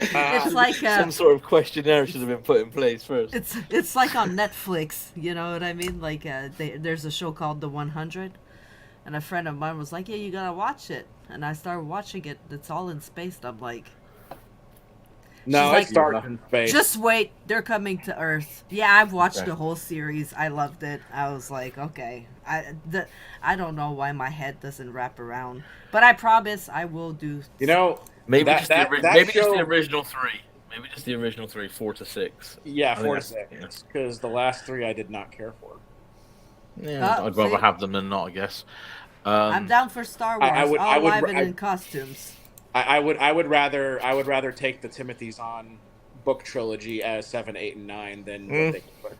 It's like some sort of questionnaire should have been put in place first. it's like on Netflix. You know what I mean? Like there's a show called The 100, and a friend of mine was like, "Yeah, you gotta watch it." And I started watching it. It's all in space. And I'm like, No, She's it starts in space. just wait, they're coming to Earth. Yeah, I've watched Okay. the whole series. I loved it. I was like, okay. I don't know why my head doesn't wrap around, but I promise I will do. You know, Maybe that- just that- the that maybe just show- the original three. Maybe just the original three, 4 to 6. yeah, I think 4 to that's- 6, because the last 3 I did not care for. Yeah, I'd rather see? have them than not, I guess. I'm down for Star Wars. I would- all I would- live and I- in costumes. I would rather take the Timothy Zahn book trilogy as 7, 8, and 9 than what they put.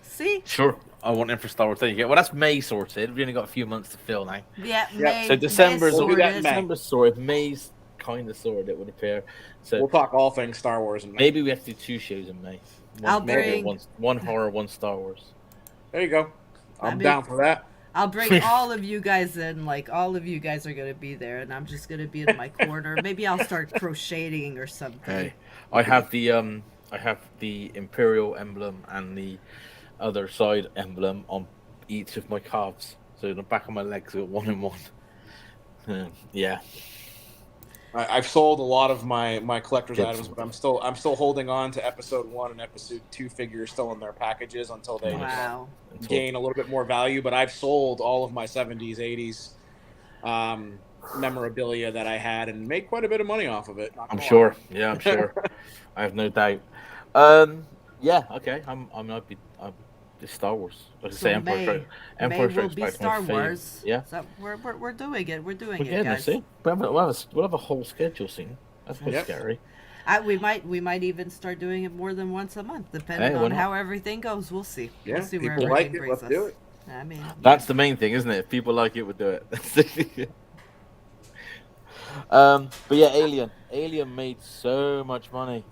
See? Sure, I want them for Star Wars. There you go. Well, that's May sorted. We've only got a few months to fill now. Yeah, Yep. May. So December's We'll do that in sorted. May. December's sorted. May's kind of sorted, it would appear. So We'll talk all things Star Wars in May. maybe we have to do 2 shows in May. I'll Maybe bring- one horror, one Star Wars. There you go. I'm mean- down for that. I'll bring all of you guys in. Like, all of you guys are gonna be there, and I'm just gonna be in my corner. Maybe I'll start crocheting or something. Hey, I have the Imperial emblem and the other side emblem on each of my calves. So the back of my legs are 1 and 1. Yeah. I've sold a lot of my collector's Good. items, but I'm still holding on to episode 1 and episode 2 figures still in their packages until they Wow. gain a little bit more value. But I've sold all of my 70s, 80s memorabilia that I had and made quite a bit of money off of it. Not I'm gonna sure. lie. Yeah, I'm sure. I have no doubt. Yeah. Okay. I'm it's Star Wars. Like I So say, Empire May Strikes will be Back's my Star favorite. Wars. Yeah. So we're doing it. We're doing We're it, getting there, guys. see? We'll have a whole schedule soon. That's quite Yep. scary. We might even start doing it more than once a month, depending Hey, why on not? how everything goes. We'll see. Yeah, We'll see where people everything like it. brings Let's do us. it. I mean, That's the main thing, isn't it? If people like it, we'll do it. But yeah, Alien. Alien made so much money.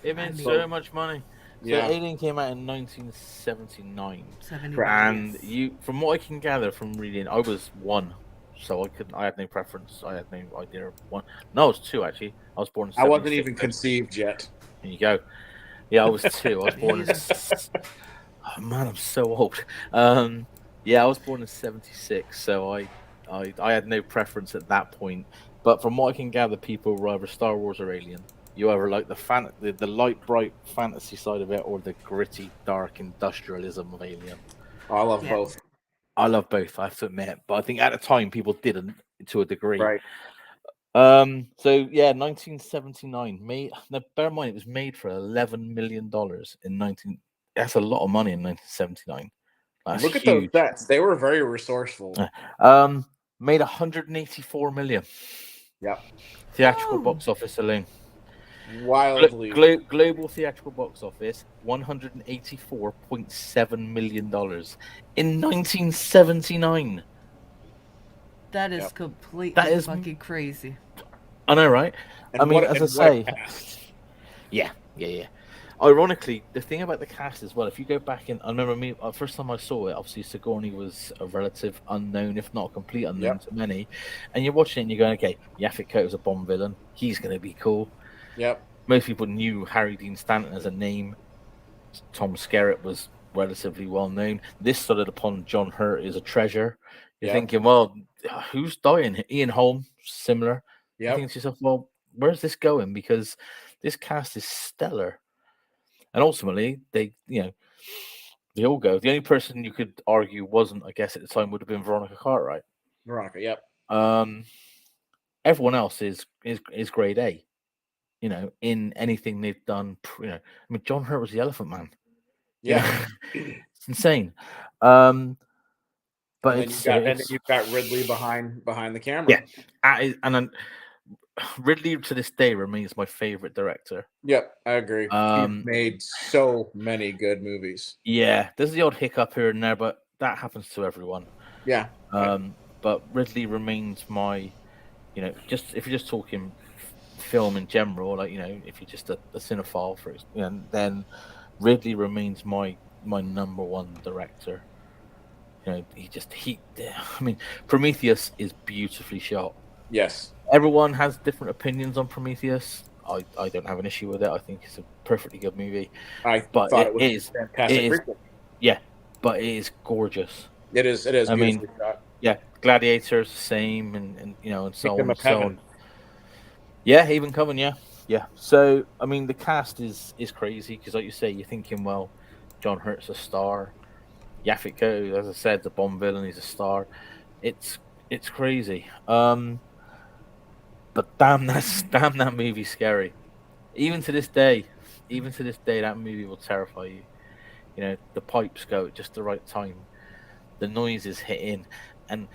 It made so much money. So Yeah. Alien came out in 1979, 70 and years. you, from what I can gather from reading, I was 1, so I had no preference. I had no idea of 1. No, I was 2 actually. I was born in I wasn't 76. even conceived yet. There you go. Yeah, I was 2. I was born in. Oh man, I'm so old. Yeah, I was born in 76, so I had no preference at that point. But from what I can gather, people were either Star Wars or Alien. You either like the light, bright fantasy side of it, or the gritty, dark industrialism of Alien. Oh, I love Yeah. both. I love both, I have to admit. But I think at the time, people didn't, to a degree. Right. So yeah, 1979. Now, bear in mind, it was made for $11 million in 19. That's a lot of money in 1979. That's Look at those huge. sets. They were very resourceful. Made 184 million. Yep. Theatrical Oh. box office alone. Wildly. Global theatrical box office, $184.7 million in 1979. That is Yep. completely That is- fucking crazy. I know, right? And I mean, what- as and I what say, a cast. yeah. Ironically, the thing about the cast as well, if you go back in, I remember me, first time I saw it, obviously Sigourney was a relative unknown, if not a complete unknown to many. And you're watching it and you're going, okay, Yaphet Kotto's a Bond villain. He's going to be cool. Yep. Most people knew Harry Dean Stanton as a name. Tom Skerritt was relatively well known. This started upon John Hurt as a treasure. You're Yep. thinking, well, who's dying? Ian Holm, similar. You Yep. think to yourself, well, where's this going? Because this cast is stellar. And ultimately, they all go. The only person you could argue wasn't, I guess, at the time would have been Veronica Cartwright. Veronica. Yep. Everyone else is grade A. In anything they've done. I mean, John Hurt was the Elephant Man. Yeah. It's insane. But And then you've got Ridley behind the camera. Yeah, and then Ridley to this day remains my favorite director. Yep, I agree. He's made so many good movies. Yeah, there's the odd hiccup here and there, but that happens to everyone. Yeah. But Ridley remains my, just if you're just talking film in general, like if you're just a cinephile for it, then Ridley remains my number one director. I mean, Prometheus is beautifully shot. Yes. Everyone has different opinions on Prometheus. I don't have an issue with it. I think it's a perfectly good movie. I thought it was fantastic. But it is gorgeous. It is. I mean, shot. Yeah, Gladiator's the same, and so on and so on. Yeah, Haven Coven, yeah. So I mean, the cast is crazy because, like you say, you're thinking, well, John Hurt's a star. Yaphet Kotto, as I said, the Bond villain, he's a star. It's crazy. But damn that movie's scary. Even to this day, that movie will terrify you. The pipes go at just the right time. The noises hit in, and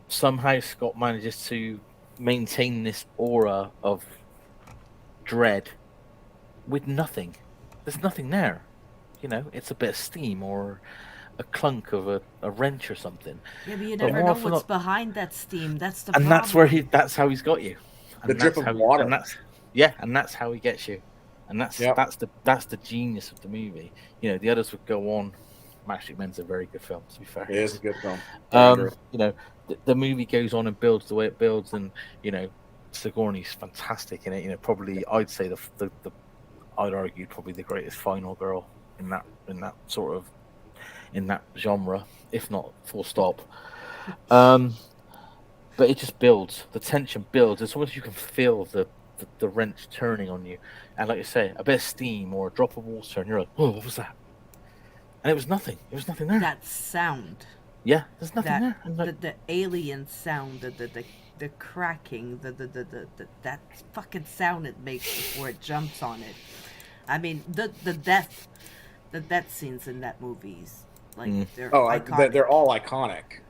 somehow Scott manages to maintain this aura of dread with nothing. There's nothing there. It's a bit of steam or a clunk of a wrench or something. Yeah, but you never know what's behind that steam. That's the problem. And that's how he's got you. The drip of water. And that's how he gets you. And that's the genius of the movie. The others would go on. Matchstick Men's a very good film, to be fair. It is a good film. The movie goes on and builds the way it builds, and Sigourney's fantastic in it. Probably I'd say I'd argue probably the greatest final girl in that genre, if not full stop. But it just builds. The tension builds. It's almost you can feel the wrench turning on you, and like you say, a bit of steam or a drop of water, and you're like, "Oh, what was that?" And it was nothing. It was nothing there. That sound. Yeah, there's nothing there. The alien sound, the cracking, that fucking sound it makes before it jumps on it. I mean, the death scenes in that movie's they're iconic. They're all iconic.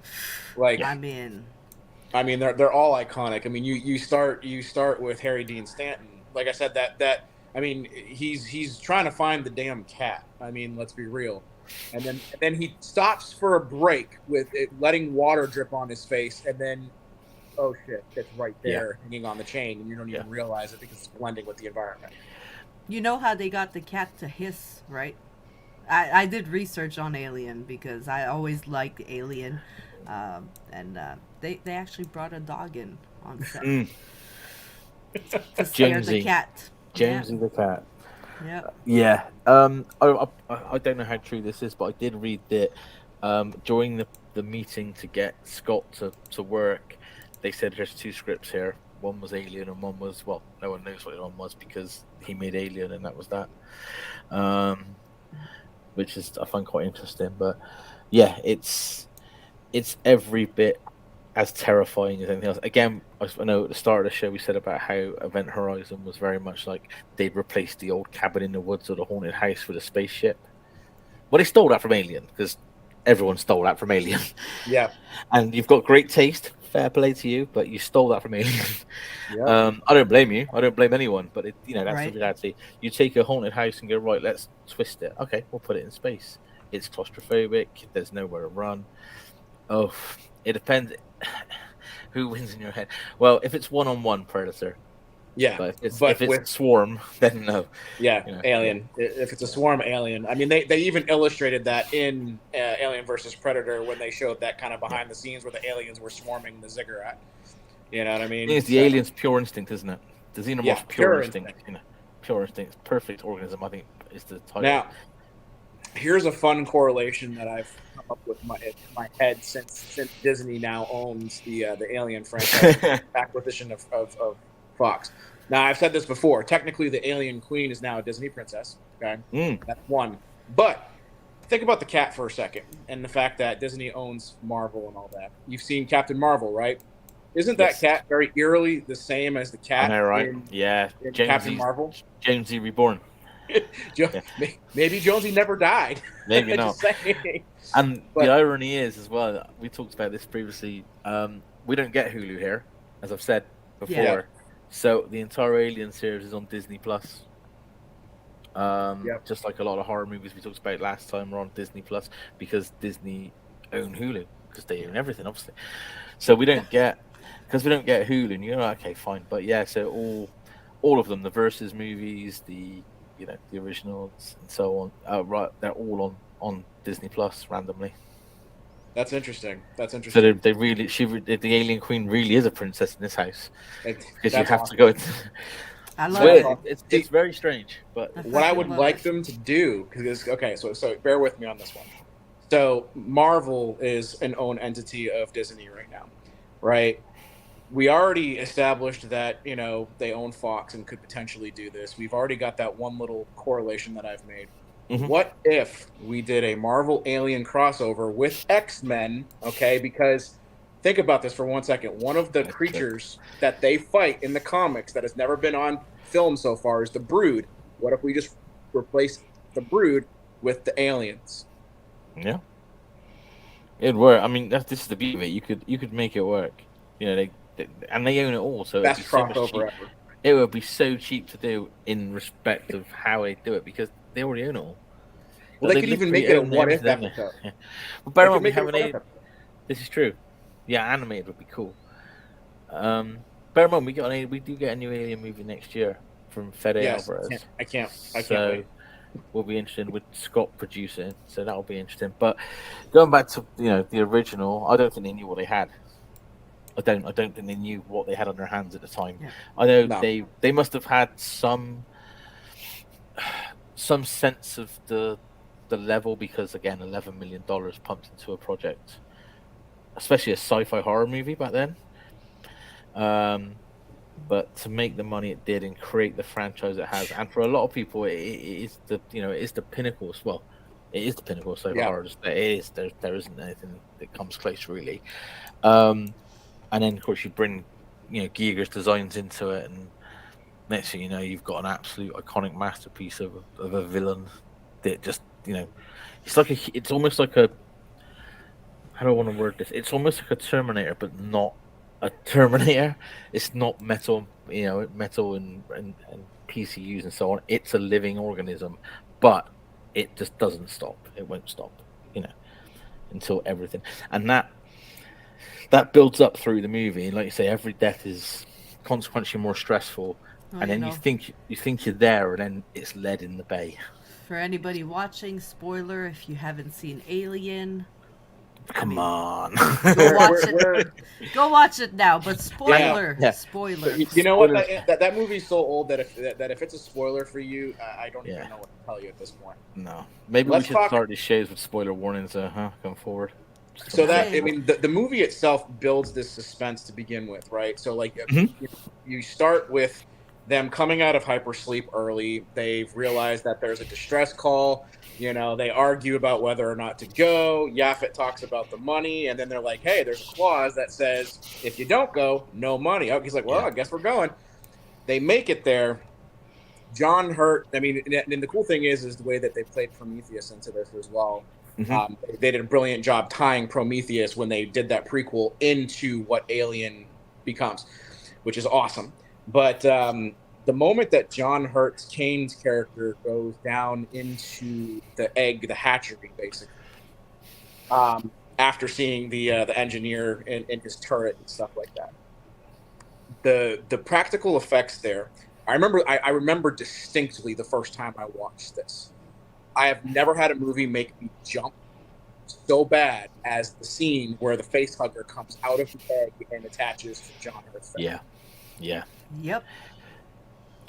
Like I mean, they're all iconic. I mean, you start with Harry Dean Stanton. Like I said, that I mean, he's trying to find the damn cat. I mean, let's be real. And then he stops for a break with it letting water drip on his face, and then oh shit, it's right there hanging on the chain, and you don't even realize it because it's blending with the environment. You know how they got the cat to hiss, right? I did research on Alien because I always liked Alien, and they actually brought a dog in on set to scare the cat. Jonesy the cat. Yeah. Yeah. I don't know how true this is, but I did read that during the meeting to get Scott to work, they said there's two scripts here. One was Alien and one was, well, no one knows what the one was because he made Alien and that was that. Which is I find quite interesting. But yeah, it's every bit as terrifying as anything else. Again, I know at the start of the show we said about how Event Horizon was very much like they'd replaced the old cabin in the woods or the haunted house with a spaceship. Well, they stole that from Alien because everyone stole that from Alien. Yeah. And you've got great taste. Fair play to you, but you stole that from Alien. Yeah. I don't blame you. I don't blame anyone. But that's the reality. You take a haunted house and go, right, let's twist it. Okay, we'll put it in space. It's claustrophobic. There's nowhere to run. Oh, it depends. Who wins in your head? Well, if it's one-on-one Predator. Yeah. But if it's Swarm, then no. Yeah, Alien. If it's a Swarm, Alien. I mean, they even illustrated that in Alien versus Predator when they showed that kind of behind the scenes where the aliens were swarming the ziggurat. You know what I mean? It's the alien's pure instinct, isn't it? The xenomorph's pure instinct. Pure instinct. Perfect organism, I think, is the title. Now, here's a fun correlation that I've come up with in my head since Disney now owns the Alien franchise acquisition of Fox. Now, I've said this before. Technically, the Alien Queen is now a Disney princess. Okay, That's one. But think about the cat for a second, and the fact that Disney owns Marvel and all that. You've seen Captain Marvel, right? Isn't that cat very eerily the same as the cat? I know, right? In Captain Marvel. Jonesy Reborn. Maybe Jonesy never died. Maybe not. And the irony is, as well, we talked about this previously. We don't get Hulu here, as I've said before. So the entire Alien series is on Disney Plus. Yep. Just like a lot of horror movies we talked about last time are on Disney Plus because Disney own Hulu because they own everything, obviously. So we don't get Hulu. And you're like, okay, fine, but yeah. So all of them, the versus movies, the the originals and so on, right? They're all on Disney Plus randomly. That's interesting. So they really, the Alien Queen really is a princess in this house because you That's have awesome. to go. I It's love weird. it. It's very strange, but I What I fucking would love like it. them to do, because okay, so bear with me on this one. So Marvel is an own entity of Disney right now, right? We already established that they own Fox and could potentially do this. We've already got that one little correlation that I've made. Mhm. What if we did a Marvel Alien crossover with X-Men? Okay, because think about this for 1 second. One of the That's creatures that they fight in the comics that has never been on film so far is the Brood. What if we just replace the Brood with the aliens? Yeah, it'd work. I mean, this is the beauty of it. You could make it work. They own it all, so it'd Best be so much cheap. crossover ever. It would be so cheap to do in respect of how they do it because they already own it all. Well, they could even make it a what if everything. episode. Yeah. Well, bear in They mind, we could make it a haven't. what if episode. This is true. Yeah, animated would be cool. Bear in mind, we do get a new Alien movie next year from Fede Yes, Alvarez. I can't So wait. we'll be interested with Scott producing, so that'll be interesting. But going back to the original, I don't think they knew what they had. I don't think they knew what they had on their hands at the time. Yeah. I know No. they must have had some sense of the level because again, $11 million pumped into a project, especially a sci-fi horror movie back then. But to make the money it did and create the franchise it has, and for a lot of people, it is the pinnacle as well. It is the pinnacle of sci-fi horror. There isn't anything that comes close really. And then of course you bring Giger's designs into it, and next thing you know, you've got an absolute iconic masterpiece of a villain that just it's almost like a, how do I want to word this? It's almost like a Terminator, but not a Terminator. It's not metal, metal and PCUs and so on. It's a living organism, but it just doesn't stop. It won't stop, until everything. And that builds up through the movie. And like you say, every death is consequentially more stressful. And then you think you're there, and then it's lead in the bay. For anybody watching, spoiler if you haven't seen Alien. Come on. Go watch it. Go watch it now. But spoiler, Yeah. spoiler. You know what? That movie's so old that if it's a spoiler for you, I don't even know what to tell you at this point. No, maybe we should start these shows with spoiler warnings. Going forward. So the movie itself builds this suspense to begin with, right? So like you start with them coming out of hypersleep early. They've realized that there's a distress call. They argue about whether or not to go. Yaphet talks about the money, and then they're like, hey, there's a clause that says if you don't go, no money. Oh, he's like, well, I guess we're going. They make it there. John Hurt, and the cool thing is the way that they played Prometheus into this as well. Mm-hmm. They did a brilliant job tying Prometheus when they did that prequel into what Alien becomes, which is awesome. But the moment that John Hurt's Kane's character goes down into the hatchery, basically, after seeing the engineer in his turret and stuff like that, the practical effects there. I remember distinctly the first time I watched this. I have never had a movie make me jump so bad as the scene where the face hugger comes out of the egg and attaches to John Hurt's face. Yeah. Yep.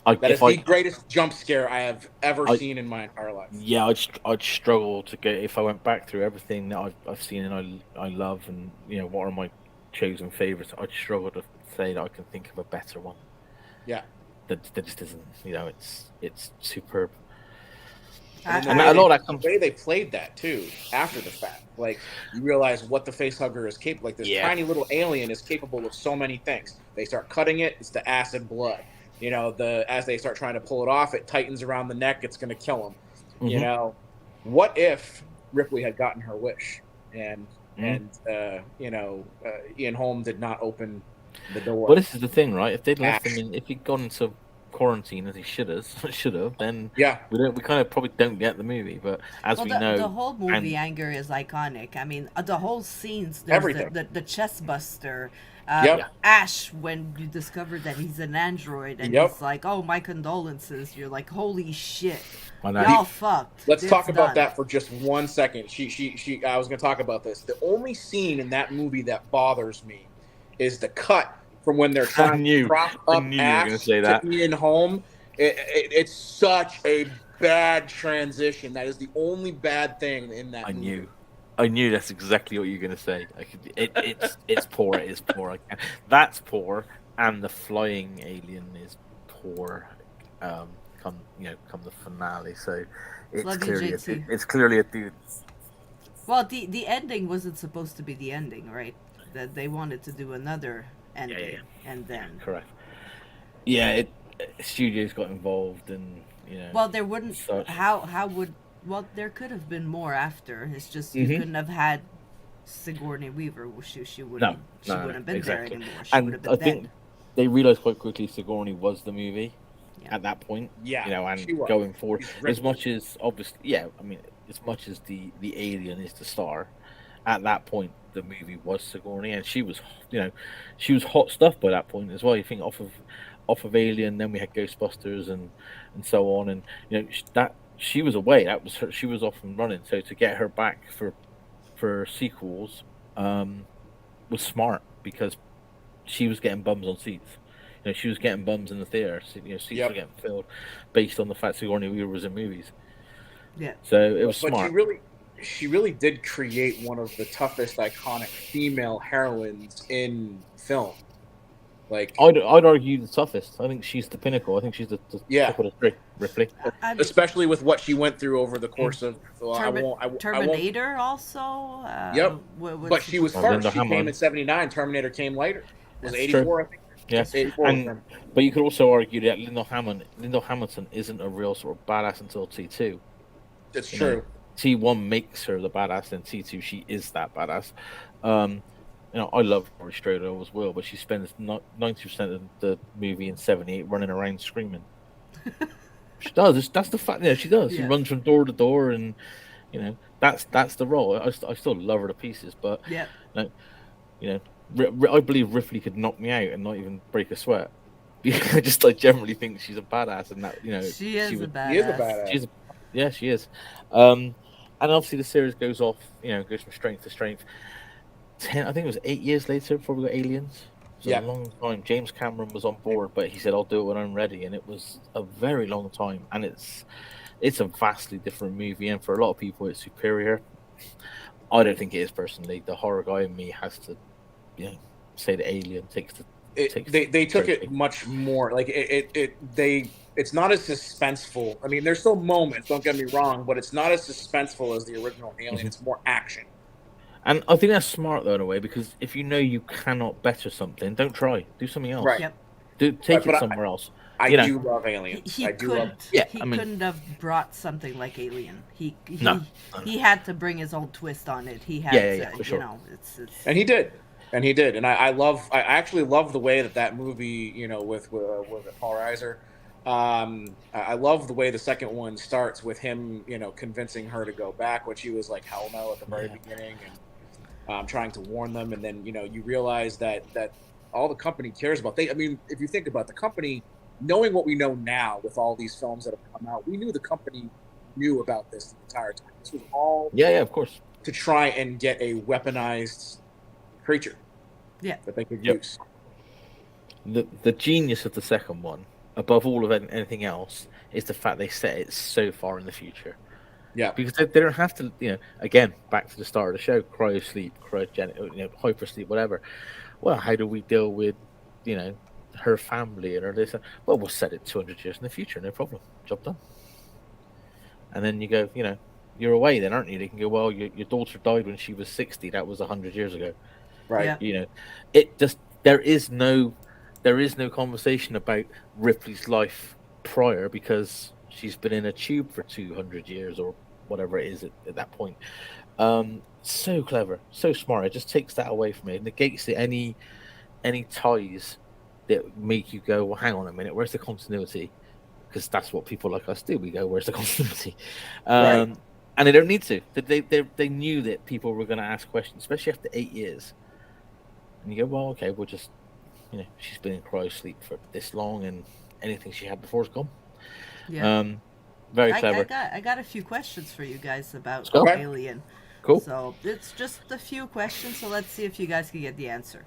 That is the greatest jump scare I have ever seen in my entire life. Yeah, I'd struggle to go if I went back through everything that I've seen and I love, and what are my chosen favorites. I'd struggle to say that I can think of a better one. Yeah, that just isn't. It's superb. And a lot of that comes. The way they played that too, after the fact, like you realize what the face hugger is capable. Like this tiny little alien is capable of so many things. They start cutting it; it's the acid blood. As they start trying to pull it off, it tightens around the neck. It's going to kill them. Mm-hmm. What if Ripley had gotten her wish, and Ian Holm did not open The door. Well, this is the thing, right? If they'd left Ash. him in, if he'd gone into quarantine as he should have, then Yeah. we kind of probably don't get the movie. But as we know, the whole movie and anger is iconic. I mean, the whole scenes. There's Everything. the chest buster. Yep. Ash, when you discover that he's an android, and Yep. he's like, "Oh, my condolences." You're like, "Holy shit, I know. y'all fucked." Let's It's talk about done. that for just 1 second. She. I was going to talk about this. The only scene in that movie that bothers me is the cut from when they're trying knew. to prop I up knew you were Ash gonna say that. to Ian Holm. It's such a bad transition. That is the only bad thing in that movie. I knew that's exactly what you were going to say. It's poor. It is poor. That's poor, and the flying alien is poor. Come the finale. So it's Love you, clearly JT. it's clearly a dude. Well, the ending wasn't supposed to be the ending, right? That they wanted to do another ending, Yeah. and then. Correct. Yeah, studios got involved, and Well, there wouldn't. such. How would? Well, there could have been more after. It's just you couldn't have had Sigourney Weaver. She wouldn't. She No, wouldn't have been exactly. there anymore. She would And have been I dead. think they realized quite quickly Sigourney was the movie at that point. Yeah, And she was. going forward, She's as Ripley. much as obviously, as much as the alien is the star, at that point the movie was Sigourney, and she was hot stuff by that point as well. You think off of Alien, then we had Ghostbusters and so on, and that she was away. That was her. She was off and running. So to get her back for sequels was smart, because she was getting bums on seats. She was getting bums in the theater. Seats were getting filled based on the fact Sigourney Weaver was in movies. Yeah. So it was But smart. she really did create one of the toughest iconic female heroines in film. Like, I'd argue the toughest. I think she's the pinnacle. I think she's the top of the tree, Ripley. I mean, especially with what she went through over the course of. Well, I won't. Terminator also. Yep. But she was first. Linda She came Hamilton. in '79. Terminator came later. Was That's 84, I think. Yes, 84. but you could also argue that Linda Hamilton isn't a real sort of badass until T2. It's true. T1 makes her the badass, and T2 she is that badass. I love Laurie Strode, I always will, but she spends 90% of the movie in '78 running around screaming. She does. That's the fact. She does. She Yeah. runs from door to door, and that's the role. I still love her to pieces, but Yeah. I believe Ripley could knock me out and not even break a sweat. I generally think she's a badass, and that She is a badass. She is a badass. she is. And obviously the series goes off, goes from strength to strength. I think it was 8 years later before we got Aliens. It was a long time. James Cameron was on board, but he said, "I'll do it when I'm ready," and it was a very long time. And it's a vastly different movie, and for a lot of people, it's superior. I don't think it is personally. The horror guy in me has to, say the Alien takes the. They took it much more like it's not as suspenseful. I mean, there's still moments, don't get me wrong, but it's not as suspenseful as the original Alien. It's more action. And I think that's smart though in a way, because if you know you cannot better something, don't try. Do something else. Right. Yep. Take it somewhere else. I do love Aliens. He I do love. couldn't have brought something like Alien. He had to bring his own twist on it. He had to, for sure. And he did. And I actually love the way that movie, with Paul Reiser. I love the way the second one starts with him, convincing her to go back, which he was like hell no at the very beginning, and trying to warn them, and then you realize that all the company cares about. If you think about the company, knowing what we know now with all these films that have come out, we knew the company knew about this the entire time. This was all of course, to try and get a weaponized creature that they could use. The genius of the second one, above all of anything else, is the fact they set it so far in the future. Yeah, because they don't have to, again, back to the start of the show, cryosleep, cryogenic, hypersleep, whatever. Well, how do we deal with, her family and her this? Well, we'll set it 200 years in the future, no problem, job done. And then you go, you're away then, aren't you? They can go, well, your daughter died when she was 60. That was 100 years ago. Right. Yeah. It just, there is no conversation about Ripley's life prior, because she's been in a tube for 200 years or whatever it is at that point. So clever, so smart. It just takes that away from it. It negates any any ties that make you go, well, hang on a minute, where's the continuity? Because that's what people like us do. We go, where's the continuity? Right. And they don't need to. They knew that people were going to ask questions, especially after 8 years. And you go, well, okay, we'll just, she's been in cryo sleep for this long, and anything she had before is gone. Yeah. Very clever. I got a few questions for you guys about Okay. Alien. Cool. So it's just a few questions, so let's see if you guys can get the answer.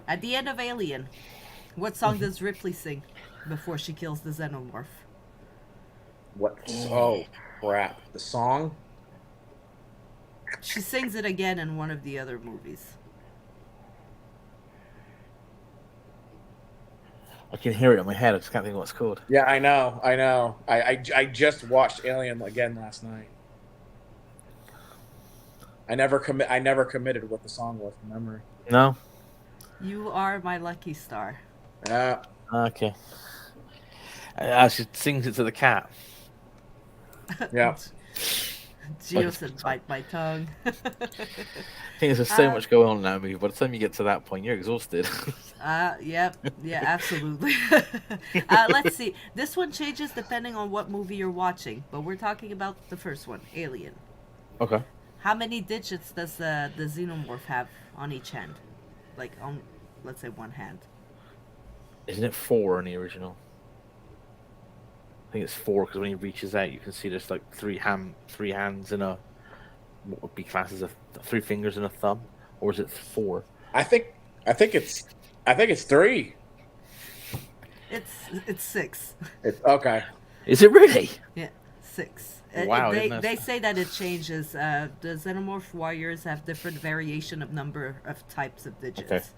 At the end of Alien, what song does Ripley sing before she kills the xenomorph? What? Oh, crap. The song? She sings it again in one of the other movies. I can hear it in my head. I just can't think of what it's called. Yeah, I know. I just watched Alien again last night. I never committed what the song was from memory. No? You Are My Lucky Star. Yeah. Okay. She sings it to the cat. Yeah. Gio said, bite my tongue. I think there's so much going on in that movie. By the time you get to that point, you're exhausted. Yep. Yeah, absolutely. Let's see. This one changes depending on what movie you're watching, but we're talking about the first one, Alien. Okay. How many digits does the xenomorph have on each hand? Like on, let's say, one hand. Isn't it 4 in the original? I think it's 4 because when he reaches out, you can see there's like three hands and what would be classed as 3 fingers and a thumb, or is it 4? I think it's 3. It's 6. It's okay. Is it really? Yeah, 6. Wow, They say that it changes. The xenomorph warriors have different variation of number of types of digits.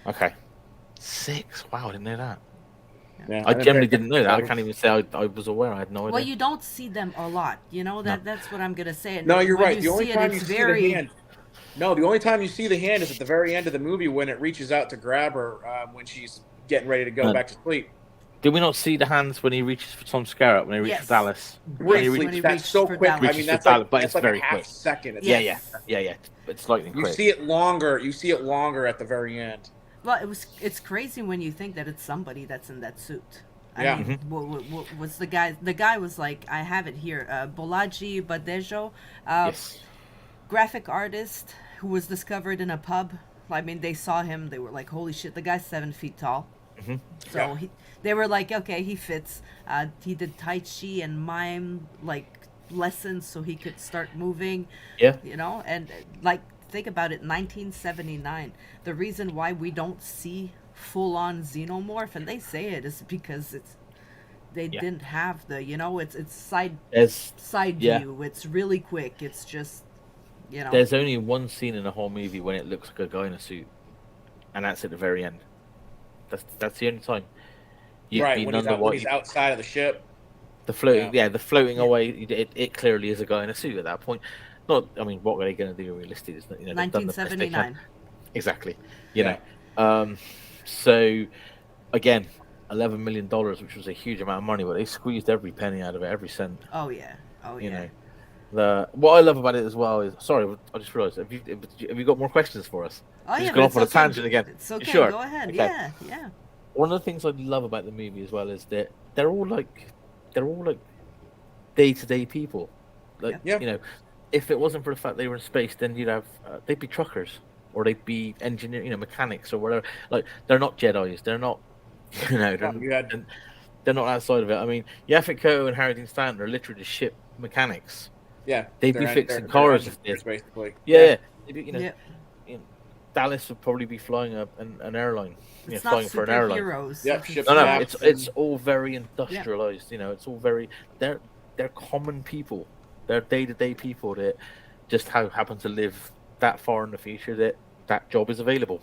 Okay. 6. Wow, I didn't know that. Yeah, I generally didn't know that. I can't even say I was aware. I had no idea. Well, you don't see them a lot. That's what I'm gonna say. No, you're When right. The only time you see the hand. No, the only time you see the hand is at the very end of the movie when it reaches out to grab her when she's getting ready to go back to sleep. Did we not see the hands when he reaches for Tom Skerritt, when he reaches for Dallas? Briefly, that's so quick. Dallas. I mean, that's like very a half quick. second. Yeah. It's lightning quick. You see it longer at the very end. Well, it's crazy when you think that it's somebody that's in that suit. I mean, what's the guy? The guy was like, I have it here, Bolaji Badejo, graphic artist who was discovered in a pub. I mean, they saw him. They were like, holy shit, the guy's 7 feet tall. Mm-hmm. So they were like, okay, he fits. He did Tai Chi and mime lessons so he could start moving. Yeah. And think about it, 1979. The reason why we don't see full-on xenomorph, and they say it, is because they didn't have the, it's side view. It's really quick. It's just, There's only one scene in the whole movie when it looks like a guy in a suit, and that's at the very end. That's the only time. When he's outside of the ship. The floating away. It clearly is a guy in a suit at that point. Not, I mean, what are they going to do realistically? 1979. Exactly. So, again, $11 million, which was a huge amount of money, but they squeezed every penny out of it, every cent. Oh yeah. What I love about it as well is, sorry, I just realised, have you got more questions for us? Oh yeah, just gone off on a tangent again. It's okay. Sure. Go ahead. Okay. Yeah. One of the things I love about the movie as well is that they're all like day-to-day people. If it wasn't for the fact they were in space, then you'd have they'd be truckers or they'd be mechanics or whatever. Like, they're not Jedis. They're not, they're not outside of it. I mean, Yaphet Kotto and Harry Dean Stanton are literally the ship mechanics. Yeah, they'd be fixing cars if this, basically. Yeah. Dallas would probably be flying an airline. It's flying not for an airline. Heroes. Yep. It's all very industrialized. It's all very. They're common people. They're day-to-day people that just happen to live that far in the future that job is available.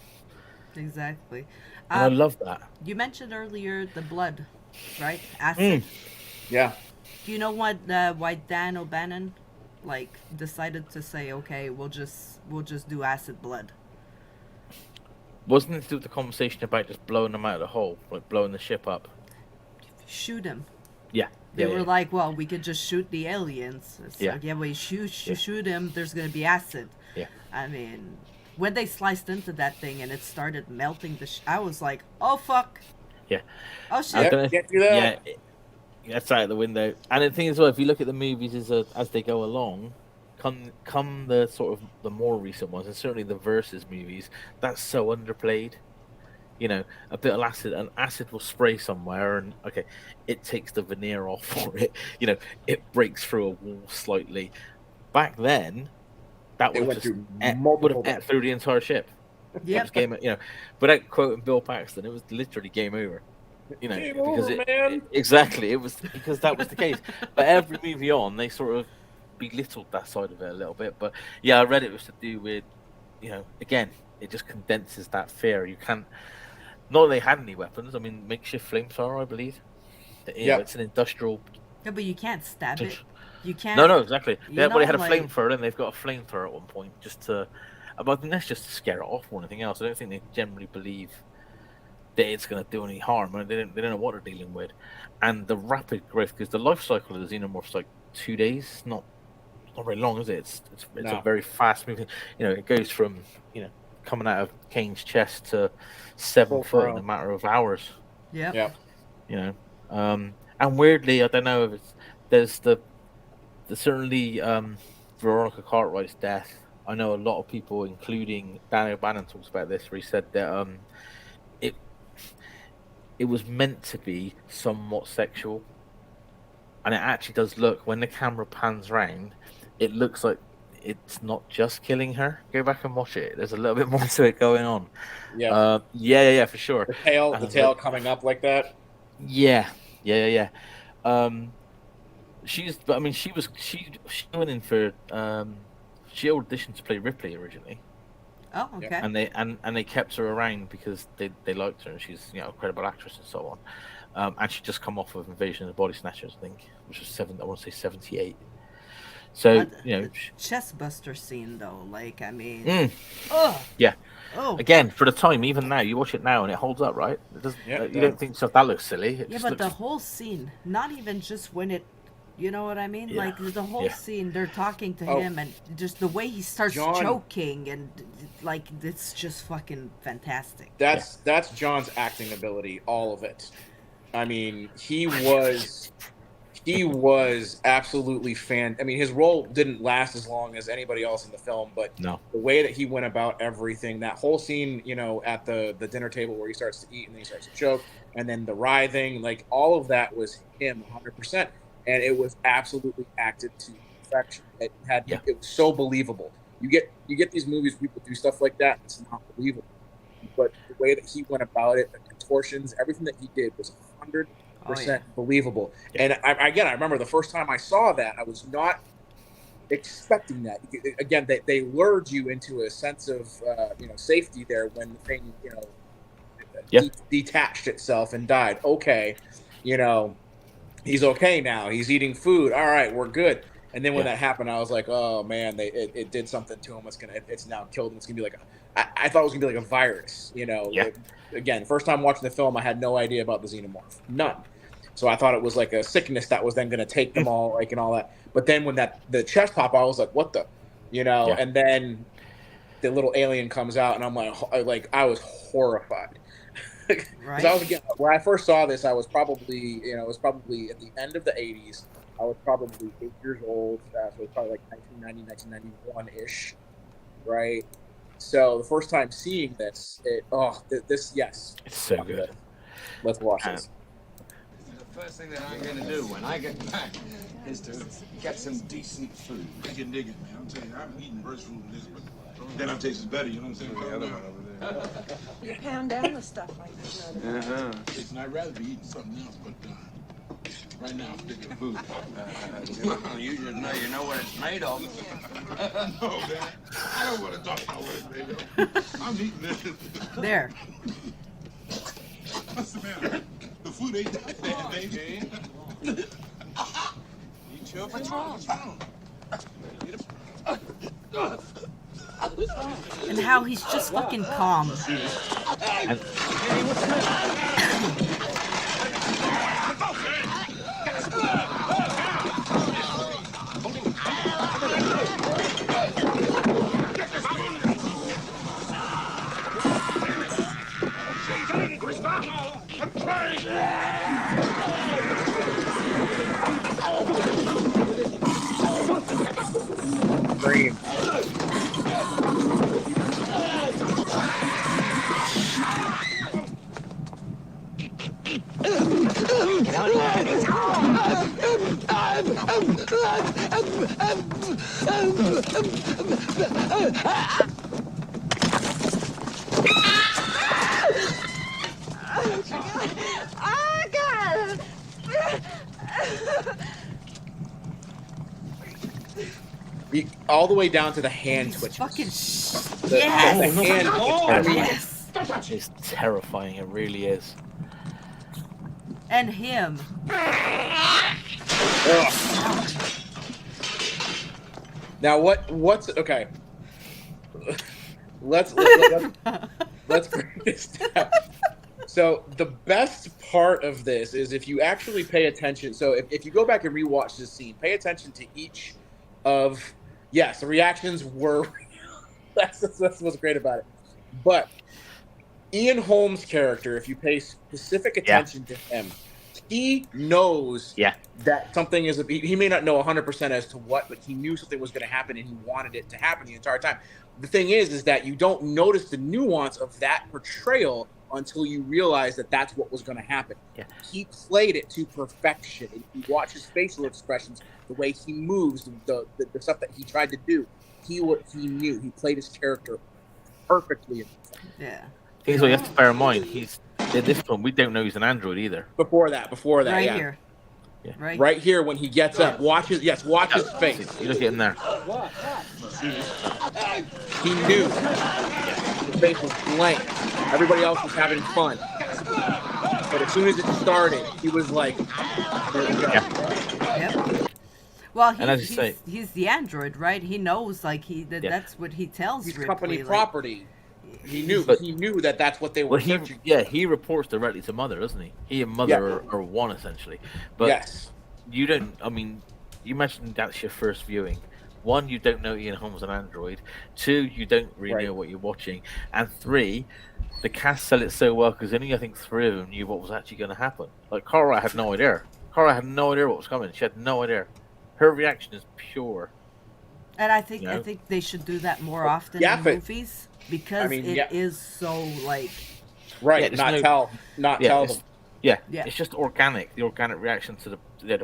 Exactly. And I love that. You mentioned earlier the blood, right? Acid. Yeah. Do you know why Dan O'Bannon decided to say, okay, we'll just do acid blood? Wasn't it to do with the conversation about just blowing them out of the hole, like blowing the ship up? Shoot him. Yeah. They were like, well, we could just shoot the aliens. It's like, well, you shoot him, there's going to be acid. Yeah. I mean, when they sliced into that thing and it started melting I was like, oh fuck. Yeah. Oh I shit. don't know. Can't do that. Yeah, that's out the window. And the thing as well, if you look at the movies as they go along, come the sort of the more recent ones, and certainly the versus movies, that's so underplayed. You know, a bit of acid, an acid will spray somewhere, and okay, it takes the veneer off for it. You know, it breaks through a wall slightly. Back then, that It would went have through just multiple ate through the entire ship. It Yep. was game, you know, without quoting Bill Paxton, it was literally game over. You know, Game because over, man. exactly, it was because that was the case. But every movie on, they sort of belittled that side of it a little bit. But yeah, I read it was to do with, you know, again, it just condenses that fear. You can't. Not that they had any weapons. I mean, makeshift flamethrower, I believe. Yeah, it's an industrial. Yeah, but you can't stab it. You can't. No, exactly. you They know, had a like- flamethrower, and they've got a flamethrower at one point just to. But I think that's just to scare it off more than anything else. I don't think they generally believe that it's going to do any harm. I mean, they don't know what they're dealing with, and the rapid growth because the life cycle of the xenomorph's like 2 days. Not very long, is it? It's No. a very fast moving. You know, it goes from coming out of Kane's chest to 7 Full foot grown. in a matter of hours. Yep. Yep. You know, and weirdly, I don't know if there's the certainly Veronica Cartwright's death. I know a lot of people, including Dan O'Bannon, talks about this, where he said that it was meant to be somewhat sexual, and it actually does look when the camera pans round, it looks like it's not just killing her. Go back and watch it. There's a little bit more to it going on. Yeah. Yeah, for sure. The tail coming up like that. Yeah. She went in for she auditioned to play Ripley originally, Oh, okay. and they kept her around because they liked her and she's a credible actress and so on. And she'd just come off of Invasion of the Body Snatchers, I think, which was I want to say 78. So the chest buster scene though, like I mean, yeah. Oh, Again, for the time, even now, you watch it now and it holds up, right? It doesn't. Yeah, You don't think that looks silly. It yeah, just but looks, the whole scene, not even just when it, you know what I mean? Yeah. Like the whole Yeah. scene, they're talking to Oh. him, and just the way he starts John- choking, and like it's just fucking fantastic. That's John's acting ability, all of it. I mean, he was absolutely I mean, his role didn't last as long as anybody else in the film, but No. the way that he went about everything, that whole scene, at the dinner table where he starts to eat and then he starts to choke, and then the writhing, like all of that was him 100%, and it was absolutely acted to perfection. It was so believable. You get these movies where people do stuff like that, it's not believable. But the way that he went about it, the contortions, everything that he did was 100% believable. And I remember the first time I saw that, I was not expecting that. Again, they lured you into a sense of safety there when the thing detached itself and died. Okay, he's okay now. He's eating food. All right, we're good. And then when that happened, I was like, oh man, it did something to him. It's now killed him. It's gonna be like I thought it was gonna be like a virus. Again, first time watching the film, I had no idea about the xenomorph, none. So I thought it was like a sickness that was then gonna take them all, like and all that. But then when the chest pop, I was like, what the, And then the little alien comes out, and I'm like I was horrified. Because I was when I first saw this, I was probably it was probably at the end of the 80s. I was probably 8 years old, so it was probably like 1990, 1991-ish, right? So the first time seeing this, yes. It's so good. Let's watch this. The first thing that I'm going to do when I get back is to get some decent food. I can dig it, man. I'm telling you, I'm eating breast food in this, but then it tastes better, you know what I'm saying? The other one over there. You pound down the stuff like that. Listen, I'd rather be eating something else, but right now I'm thinking food. You just know what it's made of. No, man. I don't want to talk about what it's made of. I'm eating this. There. What's the matter? The food ain't that bad, baby. What's wrong? And how he's just fucking calm. Scream. Oh, God! All the way down to the hand He's twitches. fucking The yes! hand. I mean, Yes! It's terrifying. It really is. And him. ugh. Now what's okay? Let's break this down. So the best part of this is if you actually pay attention. So if you go back and rewatch this scene, pay attention to each of the reactions were that's what's great about it. But Ian Holmes' character, if you pay specific attention to him, he knows that something is he may not know 100% as to what, but he knew something was going to happen and he wanted it to happen the entire time. The thing is that you don't notice the nuance of that portrayal until you realize that that's what was going to happen. Yeah. He played it to perfection. If you watch his facial expressions, the way he moves, the stuff that he tried to do, he knew. He played his character perfectly. Yeah. Things you have to bear in mind. He's at this point we don't know he's an android either. Before that, Right yeah. here. Yeah. Right here when he gets up, watch his face. You look at him there. He knew. His face was blank. Everybody else was having fun. But as soon as it started, he was like, there we go. Yep. Well, And as you say- he's the android, right? He knows, like, that's what he tells He's Ripley. company like, property. He knew that that's what they were Well, searching. he reports directly to Mother, doesn't he? He and Mother are one essentially. But Yes. you don't. I mean, you mentioned that's your first viewing. One, you don't know Ian Holmes an android. Two, you don't really know what you're watching. And three, the cast sell it so well because only I think three of them knew what was actually going to happen. Like Cara had no idea. Cara had no idea what was coming. She had no idea. Her reaction is pure. And I think You know? I think they should do that more often Yeah, in but- movies because it is so like Right. Yeah, Tell them. Yeah, Yeah. it's just organic. The organic reaction to the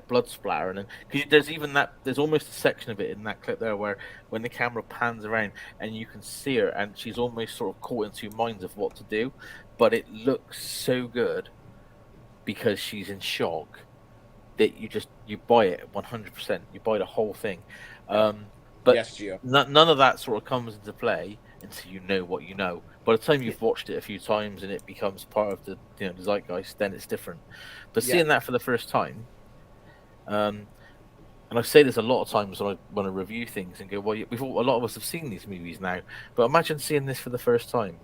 blood splatter, and then because there's even that there's almost a section of it in that clip there where when the camera pans around and you can see her and she's almost sort of caught in two minds of what to do, but it looks so good because she's in shock that you buy it 100%. You buy the whole thing. But Yes, Gio. none of that sort of comes into play until you know what you know. By the time you've watched it a few times and it becomes part of the the zeitgeist, then it's different. But seeing that for the first time, and I say this a lot of times when I review things and go, well, a lot of us have seen these movies now, but imagine seeing this for the first time.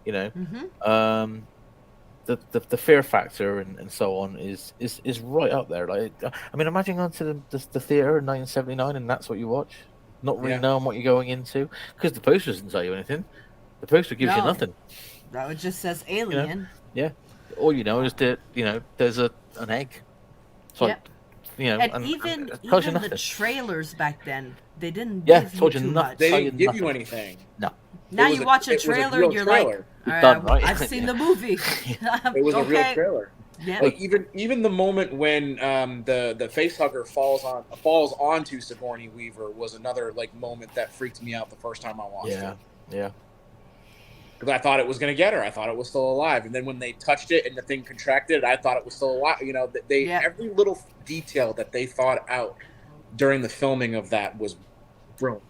You know, the fear factor and so on is right up there. Like, I mean, imagine going to the theater in 1979 and that's what you watch. Not really knowing what you're going into because the poster doesn't tell you anything. The poster gives you nothing. that it just says alien. Yeah, all you know is that there's an egg. So And even it tells you the nothing. trailers back then, they didn't Yeah, give told you you too nothing. much. They Tell you didn't give you nothing. anything. No, Now It was you a- watch a it was a trailer real and you're trailer. like, You're "All done, right? I've seen the movie. It was a real Okay. trailer. Yeah. Like even the moment when the facehugger falls onto Sigourney Weaver was another like moment that freaked me out the first time I watched it. yeah. Because I thought it was going to get her. I thought it was still alive. And then when they touched it and the thing contracted, I thought it was still alive. You know, every little detail that they thought out during the filming of that was brilliant.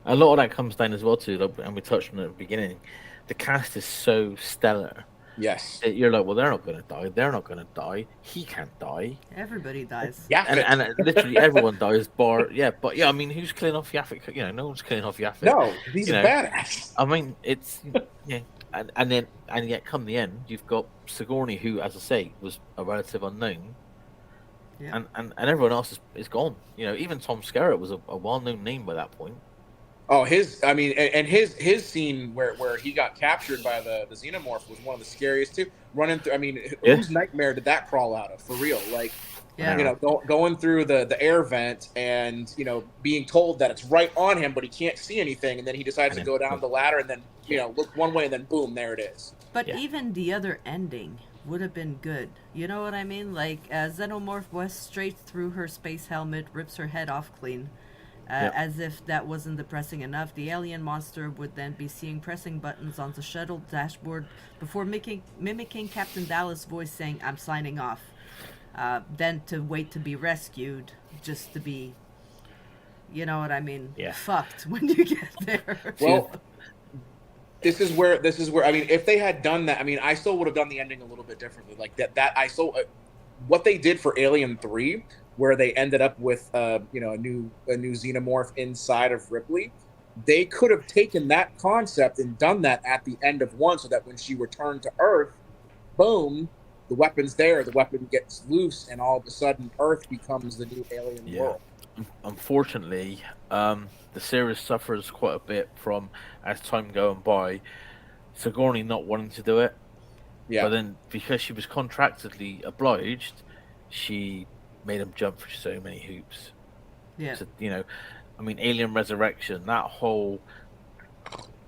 A lot of that comes down as well too, and we touched on it at the beginning. The cast is so stellar. Yes. That you're like, well, they're not going to die. They're not going to die. He can't die. Everybody dies. Yeah. And literally everyone dies. But I mean, who's killing off Yaphet? You know, no one's killing off Yaphet. No, he's a badass. I mean, it's and yet come the end, you've got Sigourney, who, as I say, was a relative unknown. Yeah. And everyone else is gone. You know, even Tom Skerritt was a well-known name by that point. Oh, his scene where he got captured by the xenomorph was one of the scariest too. Running through, Yeah. whose nightmare did that crawl out of for real? Like, Yeah. going through the air vent and being told that it's right on him, but he can't see anything, and then he decides to go down the ladder and then look one way and then boom, there it is. But even the other ending would have been good. You know what I mean? Like, Xenomorph was straight through her space helmet, rips her head off clean. As if that wasn't depressing enough, the alien monster would then be seen pressing buttons on the shuttle dashboard before mimicking Captain Dallas' voice saying, "I'm signing off." Then to wait to be rescued, just to be, you know what I mean, fucked when you get there. Well, this is where if they had done that, I still would have done the ending a little bit differently. Like what they did for Alien 3, where they ended up with a new xenomorph inside of Ripley. They could have taken that concept and done that at the end of 1, so that when she returned to Earth, boom, the weapon's there, the weapon gets loose, and all of a sudden Earth becomes the new alien world. Unfortunately, the series suffers quite a bit from, as time going by, Sigourney not wanting to do it. Yeah. But then, because she was contractually obliged, she made him jump for so many hoops. Yeah. So, Alien Resurrection, that whole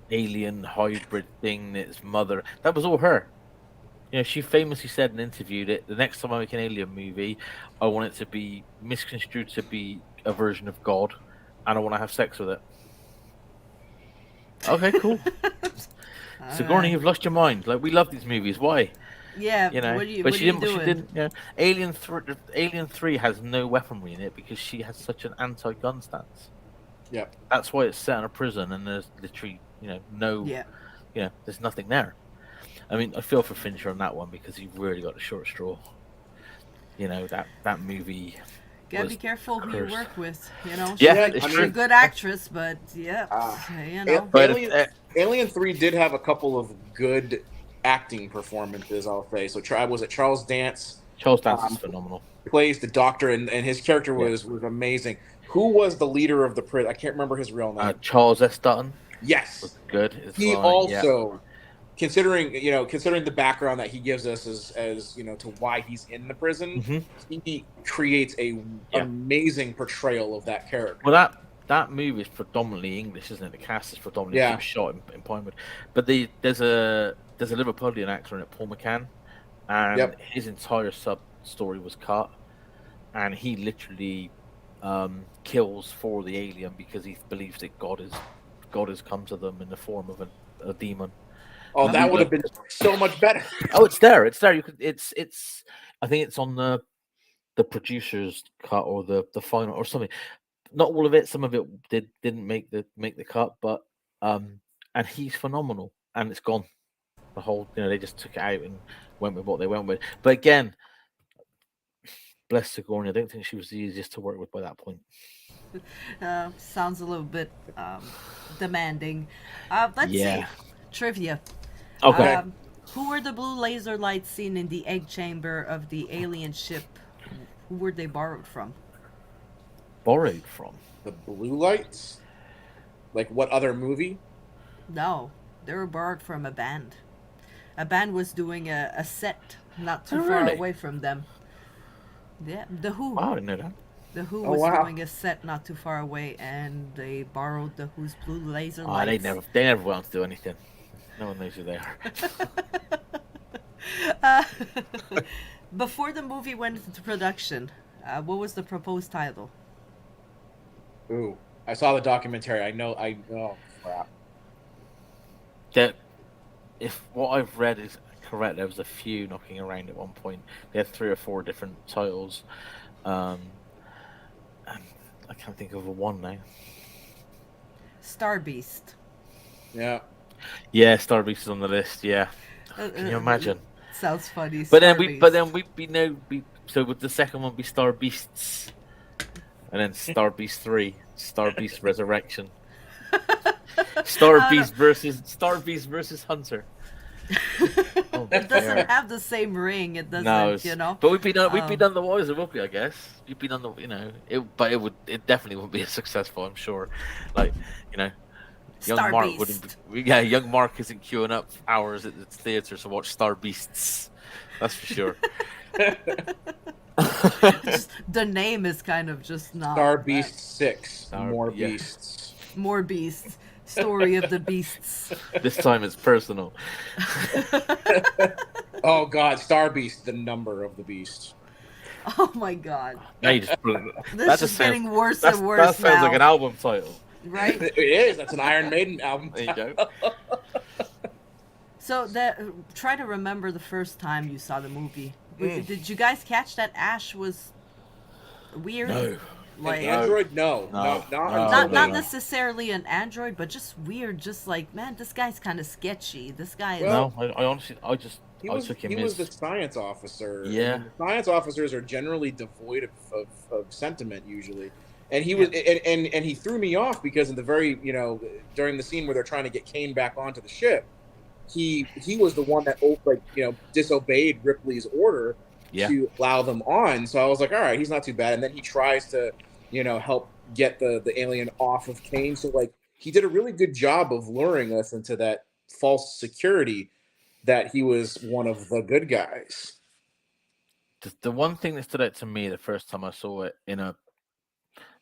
alien hybrid thing, its mother, that was all her. She famously said and interviewed it, the next time I make an alien movie, I want it to be misconstrued to be a version of God, and I want to have sex with it. Okay, cool. Sigourney, you've lost your mind. Like, we love these movies. Why? Yeah, but she didn't. Alien 3 has no weaponry in it because she has such an anti-gun stance. Yeah, that's why it's set in a prison and there's literally, no, there's nothing there. I feel for Fincher on that one because he really got a short straw. That movie. Gotta be careful who you work with. She's a good actress, but Alien 3 did have a couple of good acting performances, I'll say. So was it Charles Dance? Charles Dance is phenomenal. Plays the Doctor, and his character was amazing. Who was the leader of the prison? I can't remember his real name. Charles S. Dutton. Yes, was good. He also, considering the background that he gives us as to why he's in the prison, he creates an amazing portrayal of that character. Well, that movie is predominantly English, isn't it? The cast is predominantly shot in Pinewood, but there's a Liverpudlian actor in it, Paul McCann, and his entire sub story was cut, and he literally kills for the alien because he believes that God has come to them in the form of a demon. Oh, that would have been so much better. Oh, it's there. You could. It's. I think it's on the producer's cut or the final or something. Not all of it. Some of it didn't make the cut, but and he's phenomenal. And it's gone. The whole they just took it out and went with what they went with. But again, bless Sigourney. I don't think she was the easiest to work with by that point. Sounds a little bit demanding. Let's see. Trivia. Okay. Who were the blue laser lights seen in the egg chamber of the alien ship? Who were they borrowed from? Borrowed from? The blue lights? Like what other movie? No, they were borrowed from a band. A band was doing a set not too far away from them. Yeah, The Who. Oh, I didn't know that. The Who was doing a set not too far away, and they borrowed The Who's blue laser lights. They never went on to do anything. No one knows who they are. Before the movie went into production, what was the proposed title? Ooh, I saw the documentary. I know. Crap. That, if what I've read is correct, there was a few knocking around at one point. They had 3 or 4 different titles. And I can't think of one now. Star Beast. Yeah. Yeah, Star Beast is on the list. Yeah. Can you imagine? Sounds funny. But then so would the second one be Star Beasts, and then Star Beast 3, Star Beast Resurrection, Star Beast versus Hunter. It doesn't have the same ring. It doesn't, But we'd be done the wiser, would we? I guess you'd be done the, it definitely wouldn't be as successful. I'm sure, Star Mark Beast. wouldn't. Young Mark isn't queuing up hours at the theater to watch Star Beasts. That's for sure. Just, the name is kind of just not. Star Beast 6. More yeah. beasts. More beasts. Story of the beasts. This time it's personal. Oh God, Star Beast, the number of the beast. Oh my God. Now you just This is getting worse and worse That sounds now. like an album title. Right? It is. That's an Iron Maiden album. There you go. So try to remember the first time you saw the movie. Did you guys catch that Ash was weird? No. Like An android? No, not necessarily an android, but just weird. Just like, man, this guy's kind of sketchy. This guy is. No, I honestly, I took him. He was the science officer. Yeah. And the science officers are generally devoid of sentiment usually, and he was and he threw me off because in the very during the scene where they're trying to get Kane back onto the ship, he was the one that disobeyed Ripley's order to allow them on. So I was like, all right, he's not too bad. And then he tries to help get the alien off of Kane. So like he did a really good job of luring us into that false security that he was one of the good guys. The one thing that stood out to me the first time I saw it in a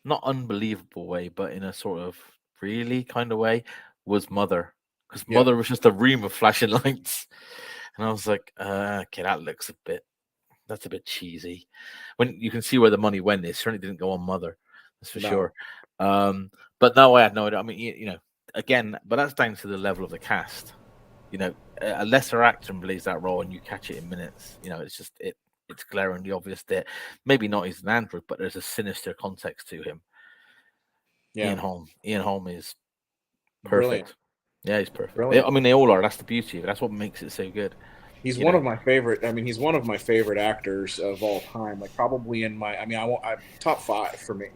not unbelievable way, but in a sort of really kind of way was Mother. Because Mother was just a room of flashing lights. And I was like, okay, that's a bit cheesy. When you can see where the money went, it certainly didn't go on Mother. That's for sure. But no, I had no idea. I mean, again, but that's down to the level of the cast. A lesser actor plays that role and you catch it in minutes. It's just, it's glaringly obvious that maybe not he's an android, but there's a sinister context to him. Ian Holm is perfect. Brilliant. Yeah, he's perfect. Brilliant. I mean, they all are. That's the beauty of it. That's what makes it so good. He's one of my favorite. I mean, he's one of my favorite actors of all time. Like probably in my. I mean, I top 5 for me.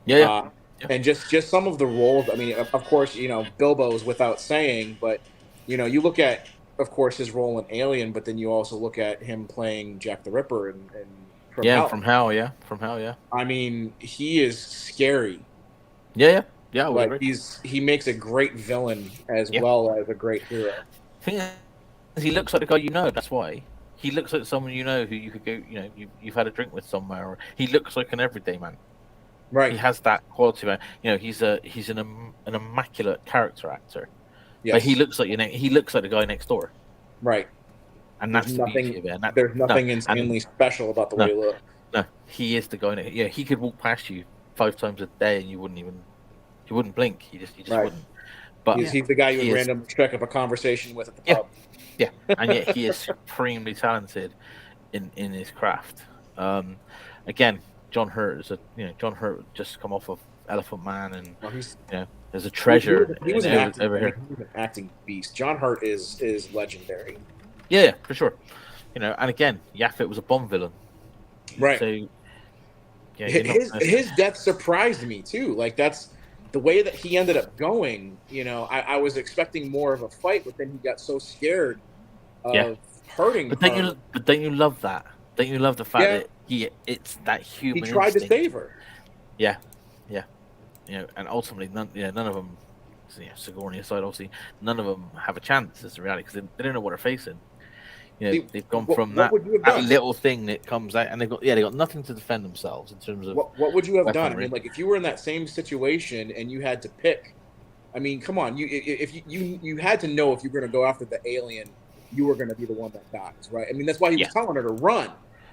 Yeah. And just some of the roles. I mean, of course, Bilbo's without saying, but you look at, of course, his role in Alien, but then you also look at him playing Jack the Ripper and From Hell. From Hell, yeah. I mean, he is scary. Yeah. Like he makes a great villain as well as a great hero. Thing is, he looks like the guy that's why. He looks like someone who you could go, you've had a drink with somewhere. Or he looks like an everyday man. Right. He has that quality. He's an immaculate character actor. Yes. But he looks like he looks like the guy next door. Right. And that's the beauty of it. There's nothing insanely special about the way he looks. No, he is the guy. He could walk past you 5 times a day and you wouldn't blink. You just wouldn't. But he's the guy you would randomly strike up a conversation with at the pub. Yeah, and yet he is supremely talented in his craft. Again, John Hurt is John Hurt just come off of Elephant Man, and there's a treasure. He was an acting beast. John Hurt is legendary. Yeah, for sure. And again, Yaphet was a Bond villain. Right. So his death surprised me too. Like that's the way that he ended up going. I was expecting more of a fight, but then he got so scared of hurting. But don't you love that? Don't you love the fact that it's that human? He tried instinct. to save her. Yeah. And ultimately, none of them. Sigourney aside, obviously, none of them have a chance. Is the reality because they don't know what they're facing. They've gone from that little thing that comes out, and they got nothing to defend themselves in terms of what would you have done? I mean, like if you were in that same situation and you had to pick, I mean, come on, you had to know if you were going to go after the alien, you were going to be the one that dies, right? I mean, that's why he was telling her to run.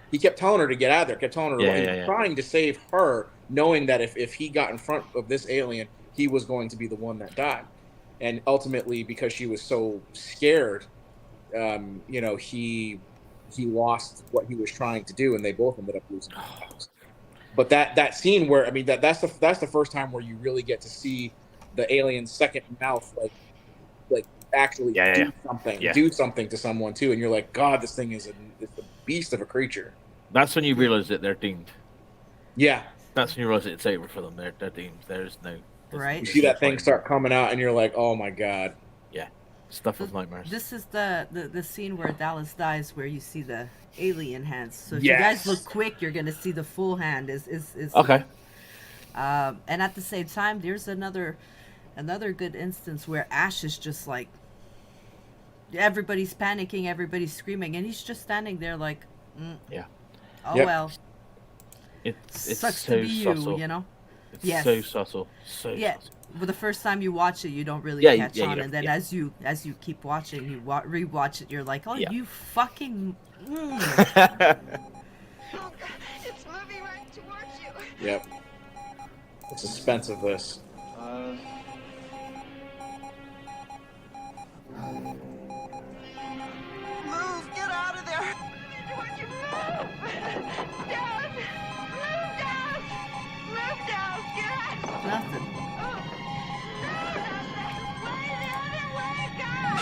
He kept telling her to get out of there, kept telling her to run. He was trying to save her, knowing that if he got in front of this alien, he was going to be the one that died. And ultimately, because she was so scared, he lost what he was trying to do, and they both ended up losing their lives. But that scene where that's the first time where you really get to see the alien's second mouth like actually do something to someone too, and you're like, God, this thing is a beast of a creature. That's when you realize that they're doomed. Yeah, that's when you realize it's over for them. They're doomed. There's right. You see that thing start coming out, and you're like, oh my God. Yeah. Stuff of nightmares. This is the scene where Dallas dies, where you see the alien hands. So if you guys look quick, you're gonna see the full hand. Is okay. And at the same time, there's another another good instance where Ash is just like, everybody's panicking, everybody's screaming, and he's just standing there like, Yeah. oh Yep. well, It's sucks so to be subtle. you, you know? It's Yes. so subtle. So Yeah. subtle. But the first time you watch it, you don't really Yeah, catch yeah, you on, don't- and then yeah. as you keep watching, you rewatch it, you're like, oh, Yeah. you fucking. Oh, God. It's moving right towards you. Yep. The suspense of this. Move, get out of there. Towards you, move. Down. Move down. Move down. Get out. Nothing. Oh. No, not that way. The other way. God.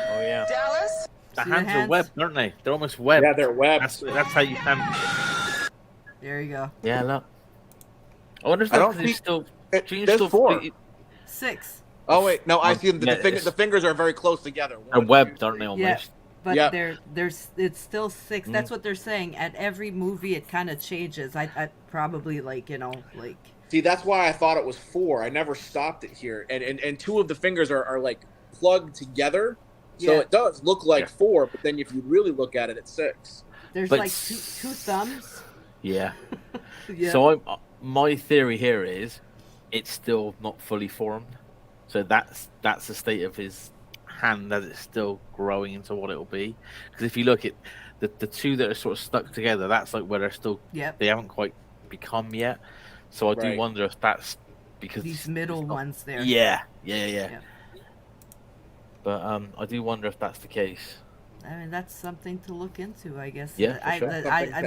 Oh yeah. Dallas? The See the hands are hands? webbed, aren't they? They're almost webbed. Yeah, they're webbed. That's how you can. There you go. Yeah, look. I wonder if I that's don't 'cause he's think- still. It- Gene's there's still 4. 6. Oh wait, no, I see them. Yeah, The fingers are very close together. They're 1, webbed, 2, aren't they? 3. Almost. But Yep. there's it's still 6. That's what they're saying. At every movie, it kind of changes. I probably like See, that's why I thought it was 4. I never stopped it here, and 2 of the fingers are like plugged together, so Yeah. it does look like Yeah. 4. But then if you really look at it, it's 6. there's But like two thumbs. Yeah. Yeah. So my theory here is, it's still not fully formed. So that's the state of his hand as it's still growing into what it will be. Because if you look at the 2 that are sort of stuck together, that's like where they're still Yep. they haven't quite become yet. So I do Right. wonder if that's because These middle it's not- ones there. Yeah. Yeah. But I do wonder if that's the case. I mean, that's something to look into, I guess. Yeah, for I, sure.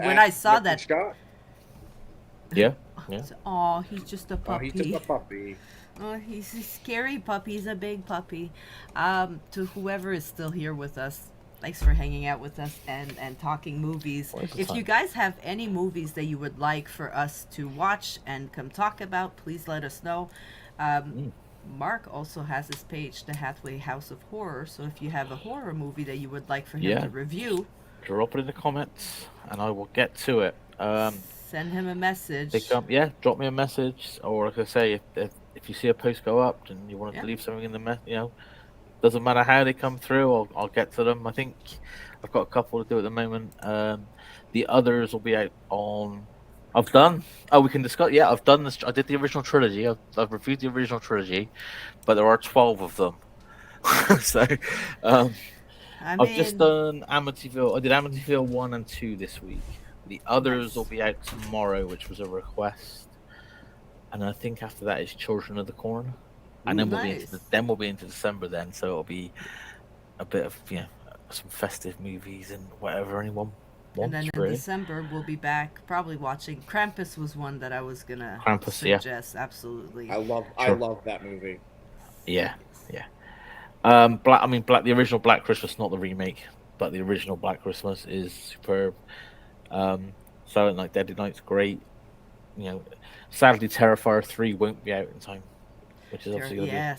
when I saw that, shot. Yeah. Yeah. oh, he's just a Oh, puppy. he's just a puppy. Oh, he's a scary puppy. He's a big puppy. To whoever is still here with us, thanks for hanging out with us and talking movies. Waste of If you time. guys have any movies that you would like for us to watch and come talk about, please let us know. Mark also has his page, the Hathway House of Horror. So if you have a horror movie that you would like for him Yeah. to review, Drop it in the comments, and I will get to it. send him a message. Drop me a message, or like I say, if you see a post go up and you want to Yeah. leave something in the doesn't matter how they come through, I'll get to them. I think I've got a couple to do at the moment. The others will be out on. I've done. Oh, we can discuss. Yeah, I've done this. I did the original trilogy. I've reviewed the original trilogy, but there are 12 of them. So I've just done Amityville. I did Amityville 1 and 2 this week. The others will be out tomorrow, which was a request. And I think after that is Children of the Corn. And then we'll be into December then, so it'll be a bit of some festive movies and whatever anyone And wants. then in Really. December, we'll be back probably watching. Krampus was one that I was gonna Krampus, yeah. suggest. Absolutely. I love that movie. Yeah. The original Black Christmas, not the remake, but the original Black Christmas is superb. Silent Night, Deadly Night's great. Sadly, Terrifier 3 won't be out in time, which is obviously going to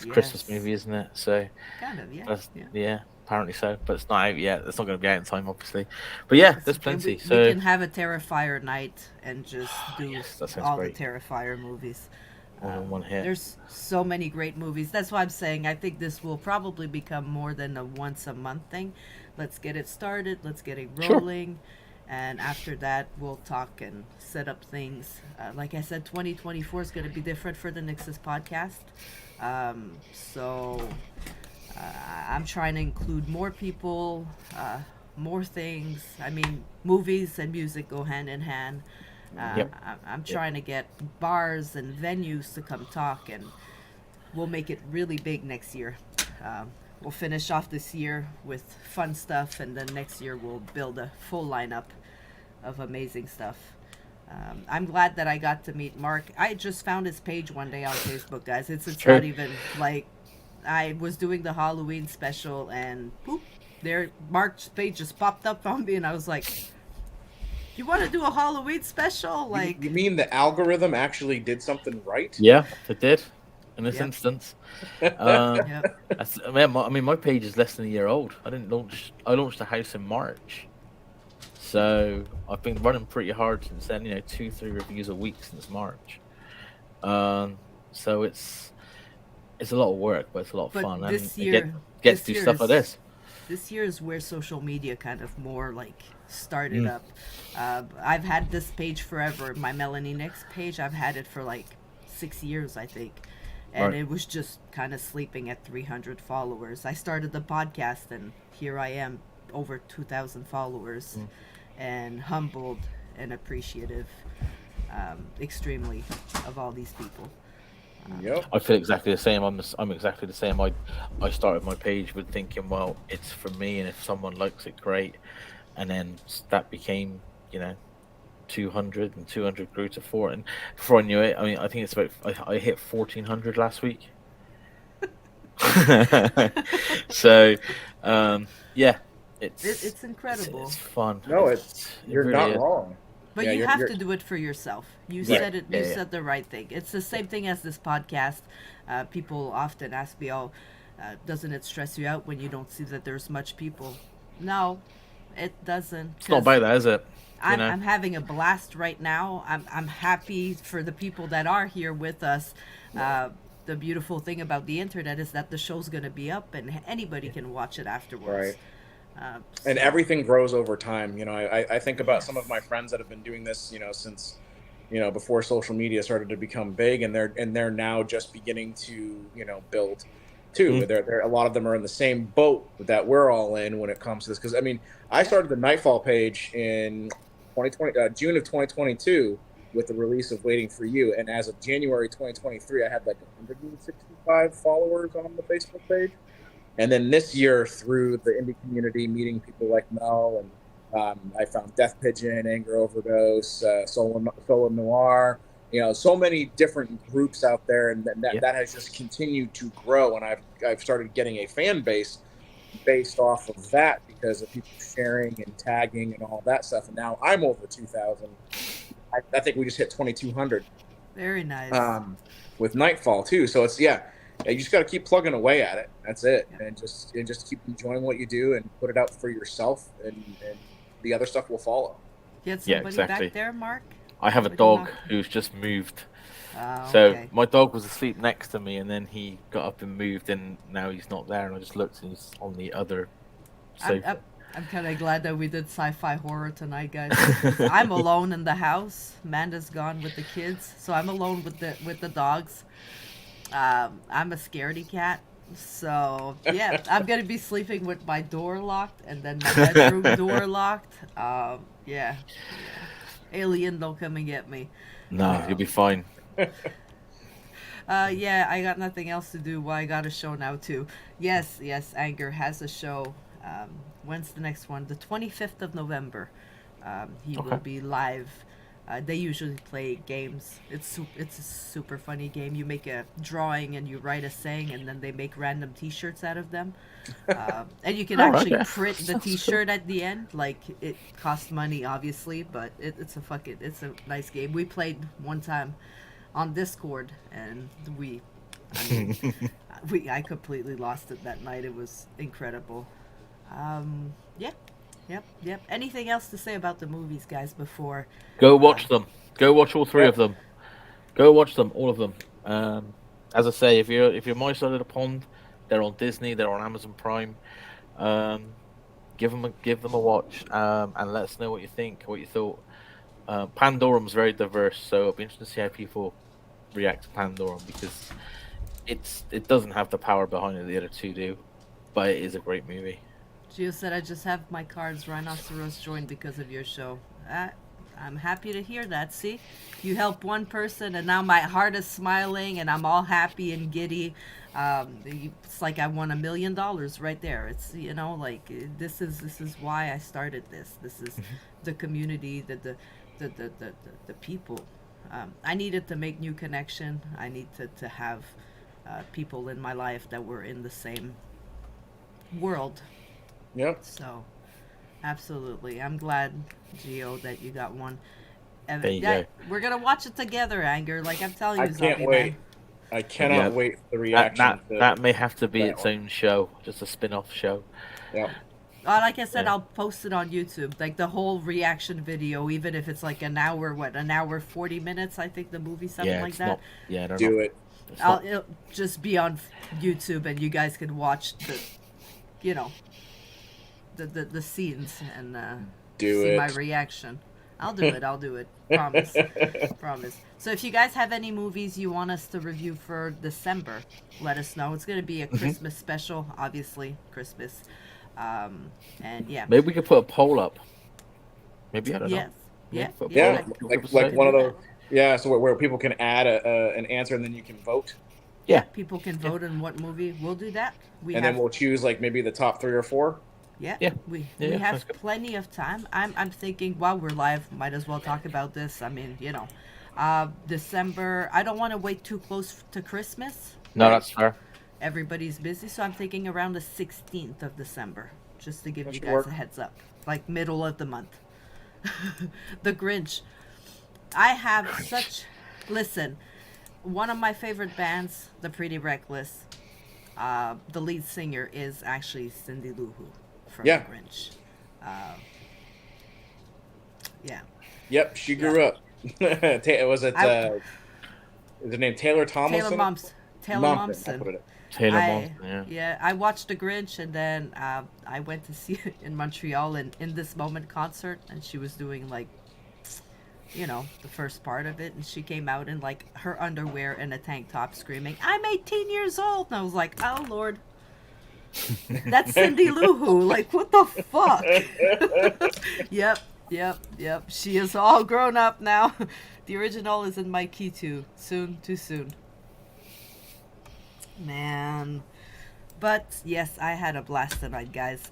be a Christmas movie, isn't it? So kind of, yeah. Yeah, apparently so, but it's not out yet. It's not going to be out in time, obviously. But yeah, there's plenty. We So can have a Terrifier night and just do that sounds all great. the Terrifier movies. All in one hit. There's so many great movies. That's why I'm saying I think this will probably become more than a once a month thing. Let's get it started. Let's get it rolling. And after that, we'll talk and set up things. Like I said, 2024 is going to be different for the NYXUS podcast. So I'm trying to include more people, more things. I mean, movies and music go hand in hand. I'm trying to get bars and venues to come talk, and we'll make it really big next year. We'll finish off this year with fun stuff, and then next year we'll build a full lineup of amazing stuff. I'm glad that I got to meet Mark. I just found his page one day on Facebook, guys. It's not even like I was doing the Halloween special, and poop, there Mark's page just popped up on me, and I was like, "You want to do a Halloween special?" Like, you mean the algorithm actually did something right? Yeah, it did. In this instance, my page is less than a year old. I launched the house in March, so I've been running pretty hard since then. 2-3 reviews a week since March. So So it's a lot of work, but it's a lot of But fun. this And year, get to do stuff like this. This year is where social media kind of more like started Mm. up. I've had this page forever. My Melany Nyx page, I've had it for like 6 years, I think. And Right. it was just kind of sleeping at 300 followers. I started the podcast, and here I am, over 2,000 followers, and humbled and appreciative, extremely, of all these people. Yep. I feel exactly the same. I'm exactly the same. I started my page with thinking, well, it's for me, and if someone likes it, great. And then that became, 200, and 200 grew to 4. And before I knew it, I mean, I think it's about I hit 1,400 last week. So, yeah, It's incredible. It's fun. No, It you're really not is. wrong. But Yeah, you you're- have you're- to do it for yourself. You Yeah. said it. Yeah, You yeah. said the right thing. It's the same thing as this podcast. People often ask me, "Oh, doesn't it stress you out when you don't see that there's much people?" No, it doesn't. It's not 'cause about that, is it? I'm having a blast right now. I'm happy for the people that are here with us. The beautiful thing about the internet is that the show's going to be up, and anybody can watch it afterwards. Right. And everything grows over time. I think about some of my friends that have been doing this, since, before social media started to become big, and they're now just beginning to, build too. Mhm. They're a lot of them are in the same boat that we're all in when it comes to this. Because I mean, I started the Knightfall page in 2020, June of 2022, with the release of Waiting for You, and as of January 2023, I had like 165 followers on the Facebook page. And then this year, through the indie community, meeting people like Mel, and I found Death Pigeon, Anger Overdose, Solo Noir, so many different groups out there, and that has just continued to grow. And I've started getting a fan base based off of that, because of people sharing and tagging and all that stuff. And now I'm over 2,000. I think we just hit 2,200. Very nice. With Knightfall too. So it's you just got to keep plugging away at it. That's it, Yeah. and just keep enjoying what you do and put it out for yourself, and the other stuff will follow. You had Yeah, somebody exactly. back there, Mark? I have a Somebody dog knock- who's just moved. Oh, So okay. my dog was asleep next to me, and then he got up and moved, and now he's not there. And I just looked, and he's on the other sofa. I'm kind of glad that we did sci-fi horror tonight, guys. I'm alone in the house. Amanda's gone with the kids, so I'm alone with the dogs. I'm a scaredy cat, so yeah, I'm gonna be sleeping with my door locked and then my bedroom door locked. Yeah. Alien, don't come and get me. No, you'll be fine. Yeah, I got nothing else to do. Well, I got a show now too. Yes, Anger has a show. When's the next one? The 25th of November. He will Okay. be live. They usually play games. It's a super funny game. You make a drawing and you write a saying, and then they make random T-shirts out of them. And you can Oh, actually okay. print the T-shirt at the end. Like, it costs money, obviously, but it's a nice game. We played one time on Discord, and I completely lost it that night. It was incredible. Yep. Anything else to say about the movies, guys, before? Go watch them. Go watch all three of them. Go watch them, all of them. As I say, if you're my side of the pond, they're on Disney. They're on Amazon Prime. Give them a watch, and let us know what you think, what you thought. Pandorum's very diverse, so it'll be interesting to see how people react to Pandorum, because it doesn't have the power behind it the other two do, but it is a great movie. Gio said, I just have my cards. Rhinoceros joined because of your show. I'm happy to hear that. See, you helped one person, and now my heart is smiling, and I'm all happy and giddy. It's like I won $1 million right there. It's this is why I started this. This is the community, the people. I needed to make new connection. I need to have people in my life that were in the same world. Yep. So, absolutely. I'm glad, Gio, that you got one. And There you go. we're going to watch it together, Anger. Like I'm telling you, I can't Zombie wait. Man. I cannot Yeah. wait for the reaction. That may have to be that its one. own show, just a spin-off show. Yep. Like I said, Yeah. I'll post it on YouTube. Like the whole reaction video, even if it's like an hour 40 minutes, I think the movie, something Yeah, like it's that. not. Yeah, they're Do not. it. It'll just be on YouTube, and you guys can watch the, you know, the scenes and see my reaction. I'll do it. I'll do it. Promise. Promise. So if you guys have any movies you want us to review for December, let us know. It's going to be a Christmas special, obviously. Christmas. And yeah. Maybe we could put a poll up. Maybe, I don't know. Yeah. Like one of those. Yeah, so where people can add an answer and then you can vote. Yeah. People can vote on what movie. We'll do that. Then we'll choose like maybe the top 3 or 4. Yeah. We have plenty of time. I'm thinking while we're live, might as well talk about this. I mean, you know, December. I don't want to wait too close to Christmas. No, that's fair. Everybody's busy, so I'm thinking around the 16th of December, just to give you guys a heads up, like middle of the month. The Grinch. I have such. Listen, one of my favorite bands, The Pretty Reckless. The lead singer is actually Cindy Lou Who. From The Grinch. Yeah. Yep, she grew up. Was it is her name Taylor Tomlinson? Taylor Momsen. Taylor Momsen, yeah. I watched The Grinch, and then I went to see it in Montreal in This Moment concert, and she was doing like, you know, the first part of it, and she came out in like her underwear and a tank top screaming, "I'm 18 years old!" And I was like, oh Lord. That's Cindy Lou Who. Like, what the fuck? Yep. She is all grown up now. The original is in my key too soon. Man. But yes, I had a blast tonight, guys.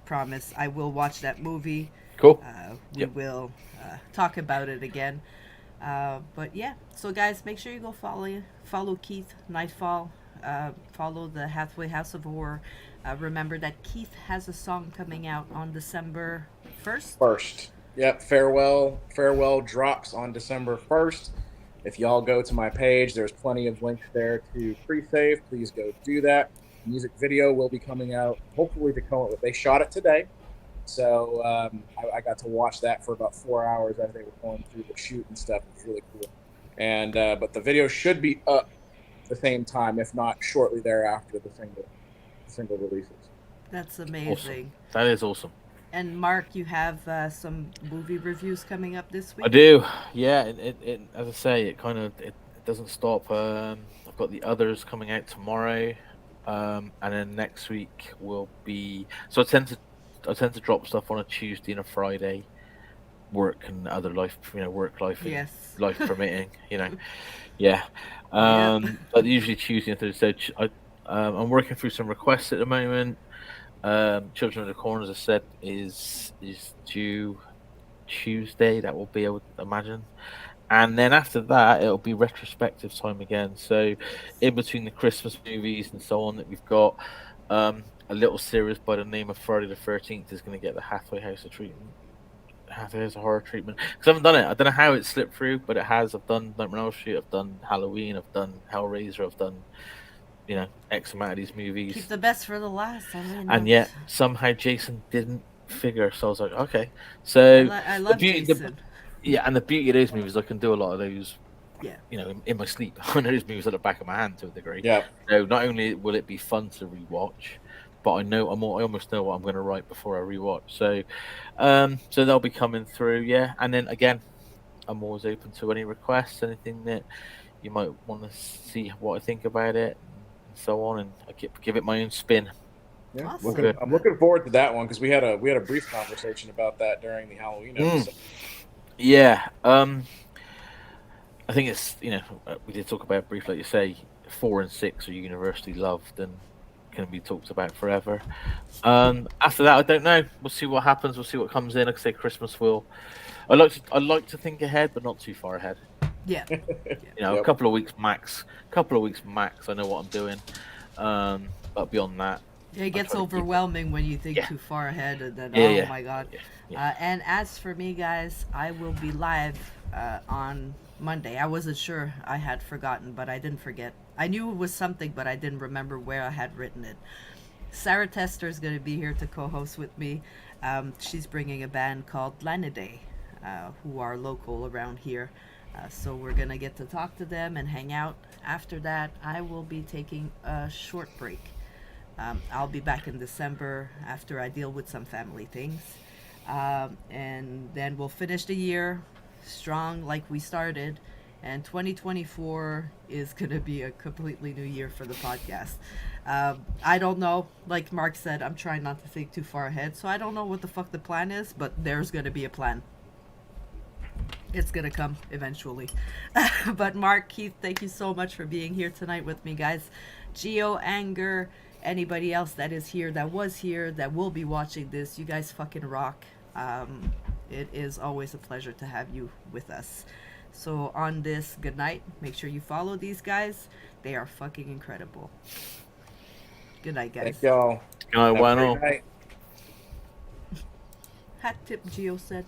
Promise I will watch that movie. Cool. We will talk about it again. But yeah, so guys, make sure you go follow Keith, Knightfall. Follow the Hathway House of Horror. Remember that Keith has a song coming out on December 1st. Yep, Farewell drops on December 1st. If y'all go to my page, there's plenty of links there to pre-save. Please go do that. Music video will be coming out. Hopefully, they shot it today. So I got to watch that for about 4 hours as they were going through the shoot and stuff. It was really cool. And but the video should be up at the same time, if not shortly thereafter, the single releases. That's amazing. Awesome. That is awesome. And Mark, you have some movie reviews coming up this week? I do. Yeah, it as I say, it doesn't stop. I've got The Others coming out tomorrow, and then next week will be. So I tend to drop stuff on a Tuesday and a Friday, work and other life, work life, and life permitting, yeah. But usually Tuesday and Thursday. I'm working through some requests at the moment. Children of the Corn, as I said, is due Tuesday. That will be, I would imagine, and then after that it'll be retrospective time again. So in between the Christmas movies and so on that we've got, a little series by the name of Friday the 13th is going to get the Hathway House of Horror treatment. Because I haven't done it. I don't know how it slipped through, but it has. I've done Nightmare on Elm Street, I've done Halloween, I've done Hellraiser, I've done X amount of these movies. Keep the best for the last. I mean, and yet somehow Jason didn't figure. So I was like, okay. So I love Jason. And the beauty of those movies, I can do a lot of those. Yeah. In my sleep. I know those movies at the back of my hand to a degree. Yeah. So not only will it be fun to rewatch, but I almost know what I'm going to write before I rewatch. So, so they'll be coming through. Yeah. And then again, I'm always open to any requests, anything that you might want to see what I think about it. So on, and I give it my own spin. Yeah, awesome. I'm looking forward to that one because we had a brief conversation about that during the Halloween episode. Yeah, I think it's we did talk about it briefly. Like you say, 4 and 6 are universally loved and can be talked about forever. After that, I don't know. We'll see what happens. We'll see what comes in. Like I say, Christmas will. I like to think ahead, but not too far ahead. Yeah. A couple of weeks max. I know what I'm doing. But beyond that, it gets overwhelming when you think too far ahead, and then oh my god. Yeah. And as for me, guys, I will be live on Monday. I wasn't sure. I had forgotten, but I didn't forget. I knew it was something, but I didn't remember where I had written it. Sarah Tester is going to be here to co-host with me. She's bringing a band called Laniday, who are local around here. So we're going to get to talk to them and hang out. After that, I will be taking a short break. I'll be back in December after I deal with some family things. And then we'll finish the year strong like we started. And 2024 is going to be a completely new year for the podcast. I don't know. Like Mark said, I'm trying not to think too far ahead. So I don't know what the fuck the plan is, but there's going to be a plan. It's going to come eventually. But Mark, Keith, thank you so much for being here tonight with me, guys. Geo, Anger, anybody else that is here, that was here, that will be watching this, you guys fucking rock. It is always a pleasure to have you with us. So on this, good night. Make sure you follow these guys. They are fucking incredible. Good night, guys. Thank y'all. Good Have a night. great night. Hat tip, Geo said.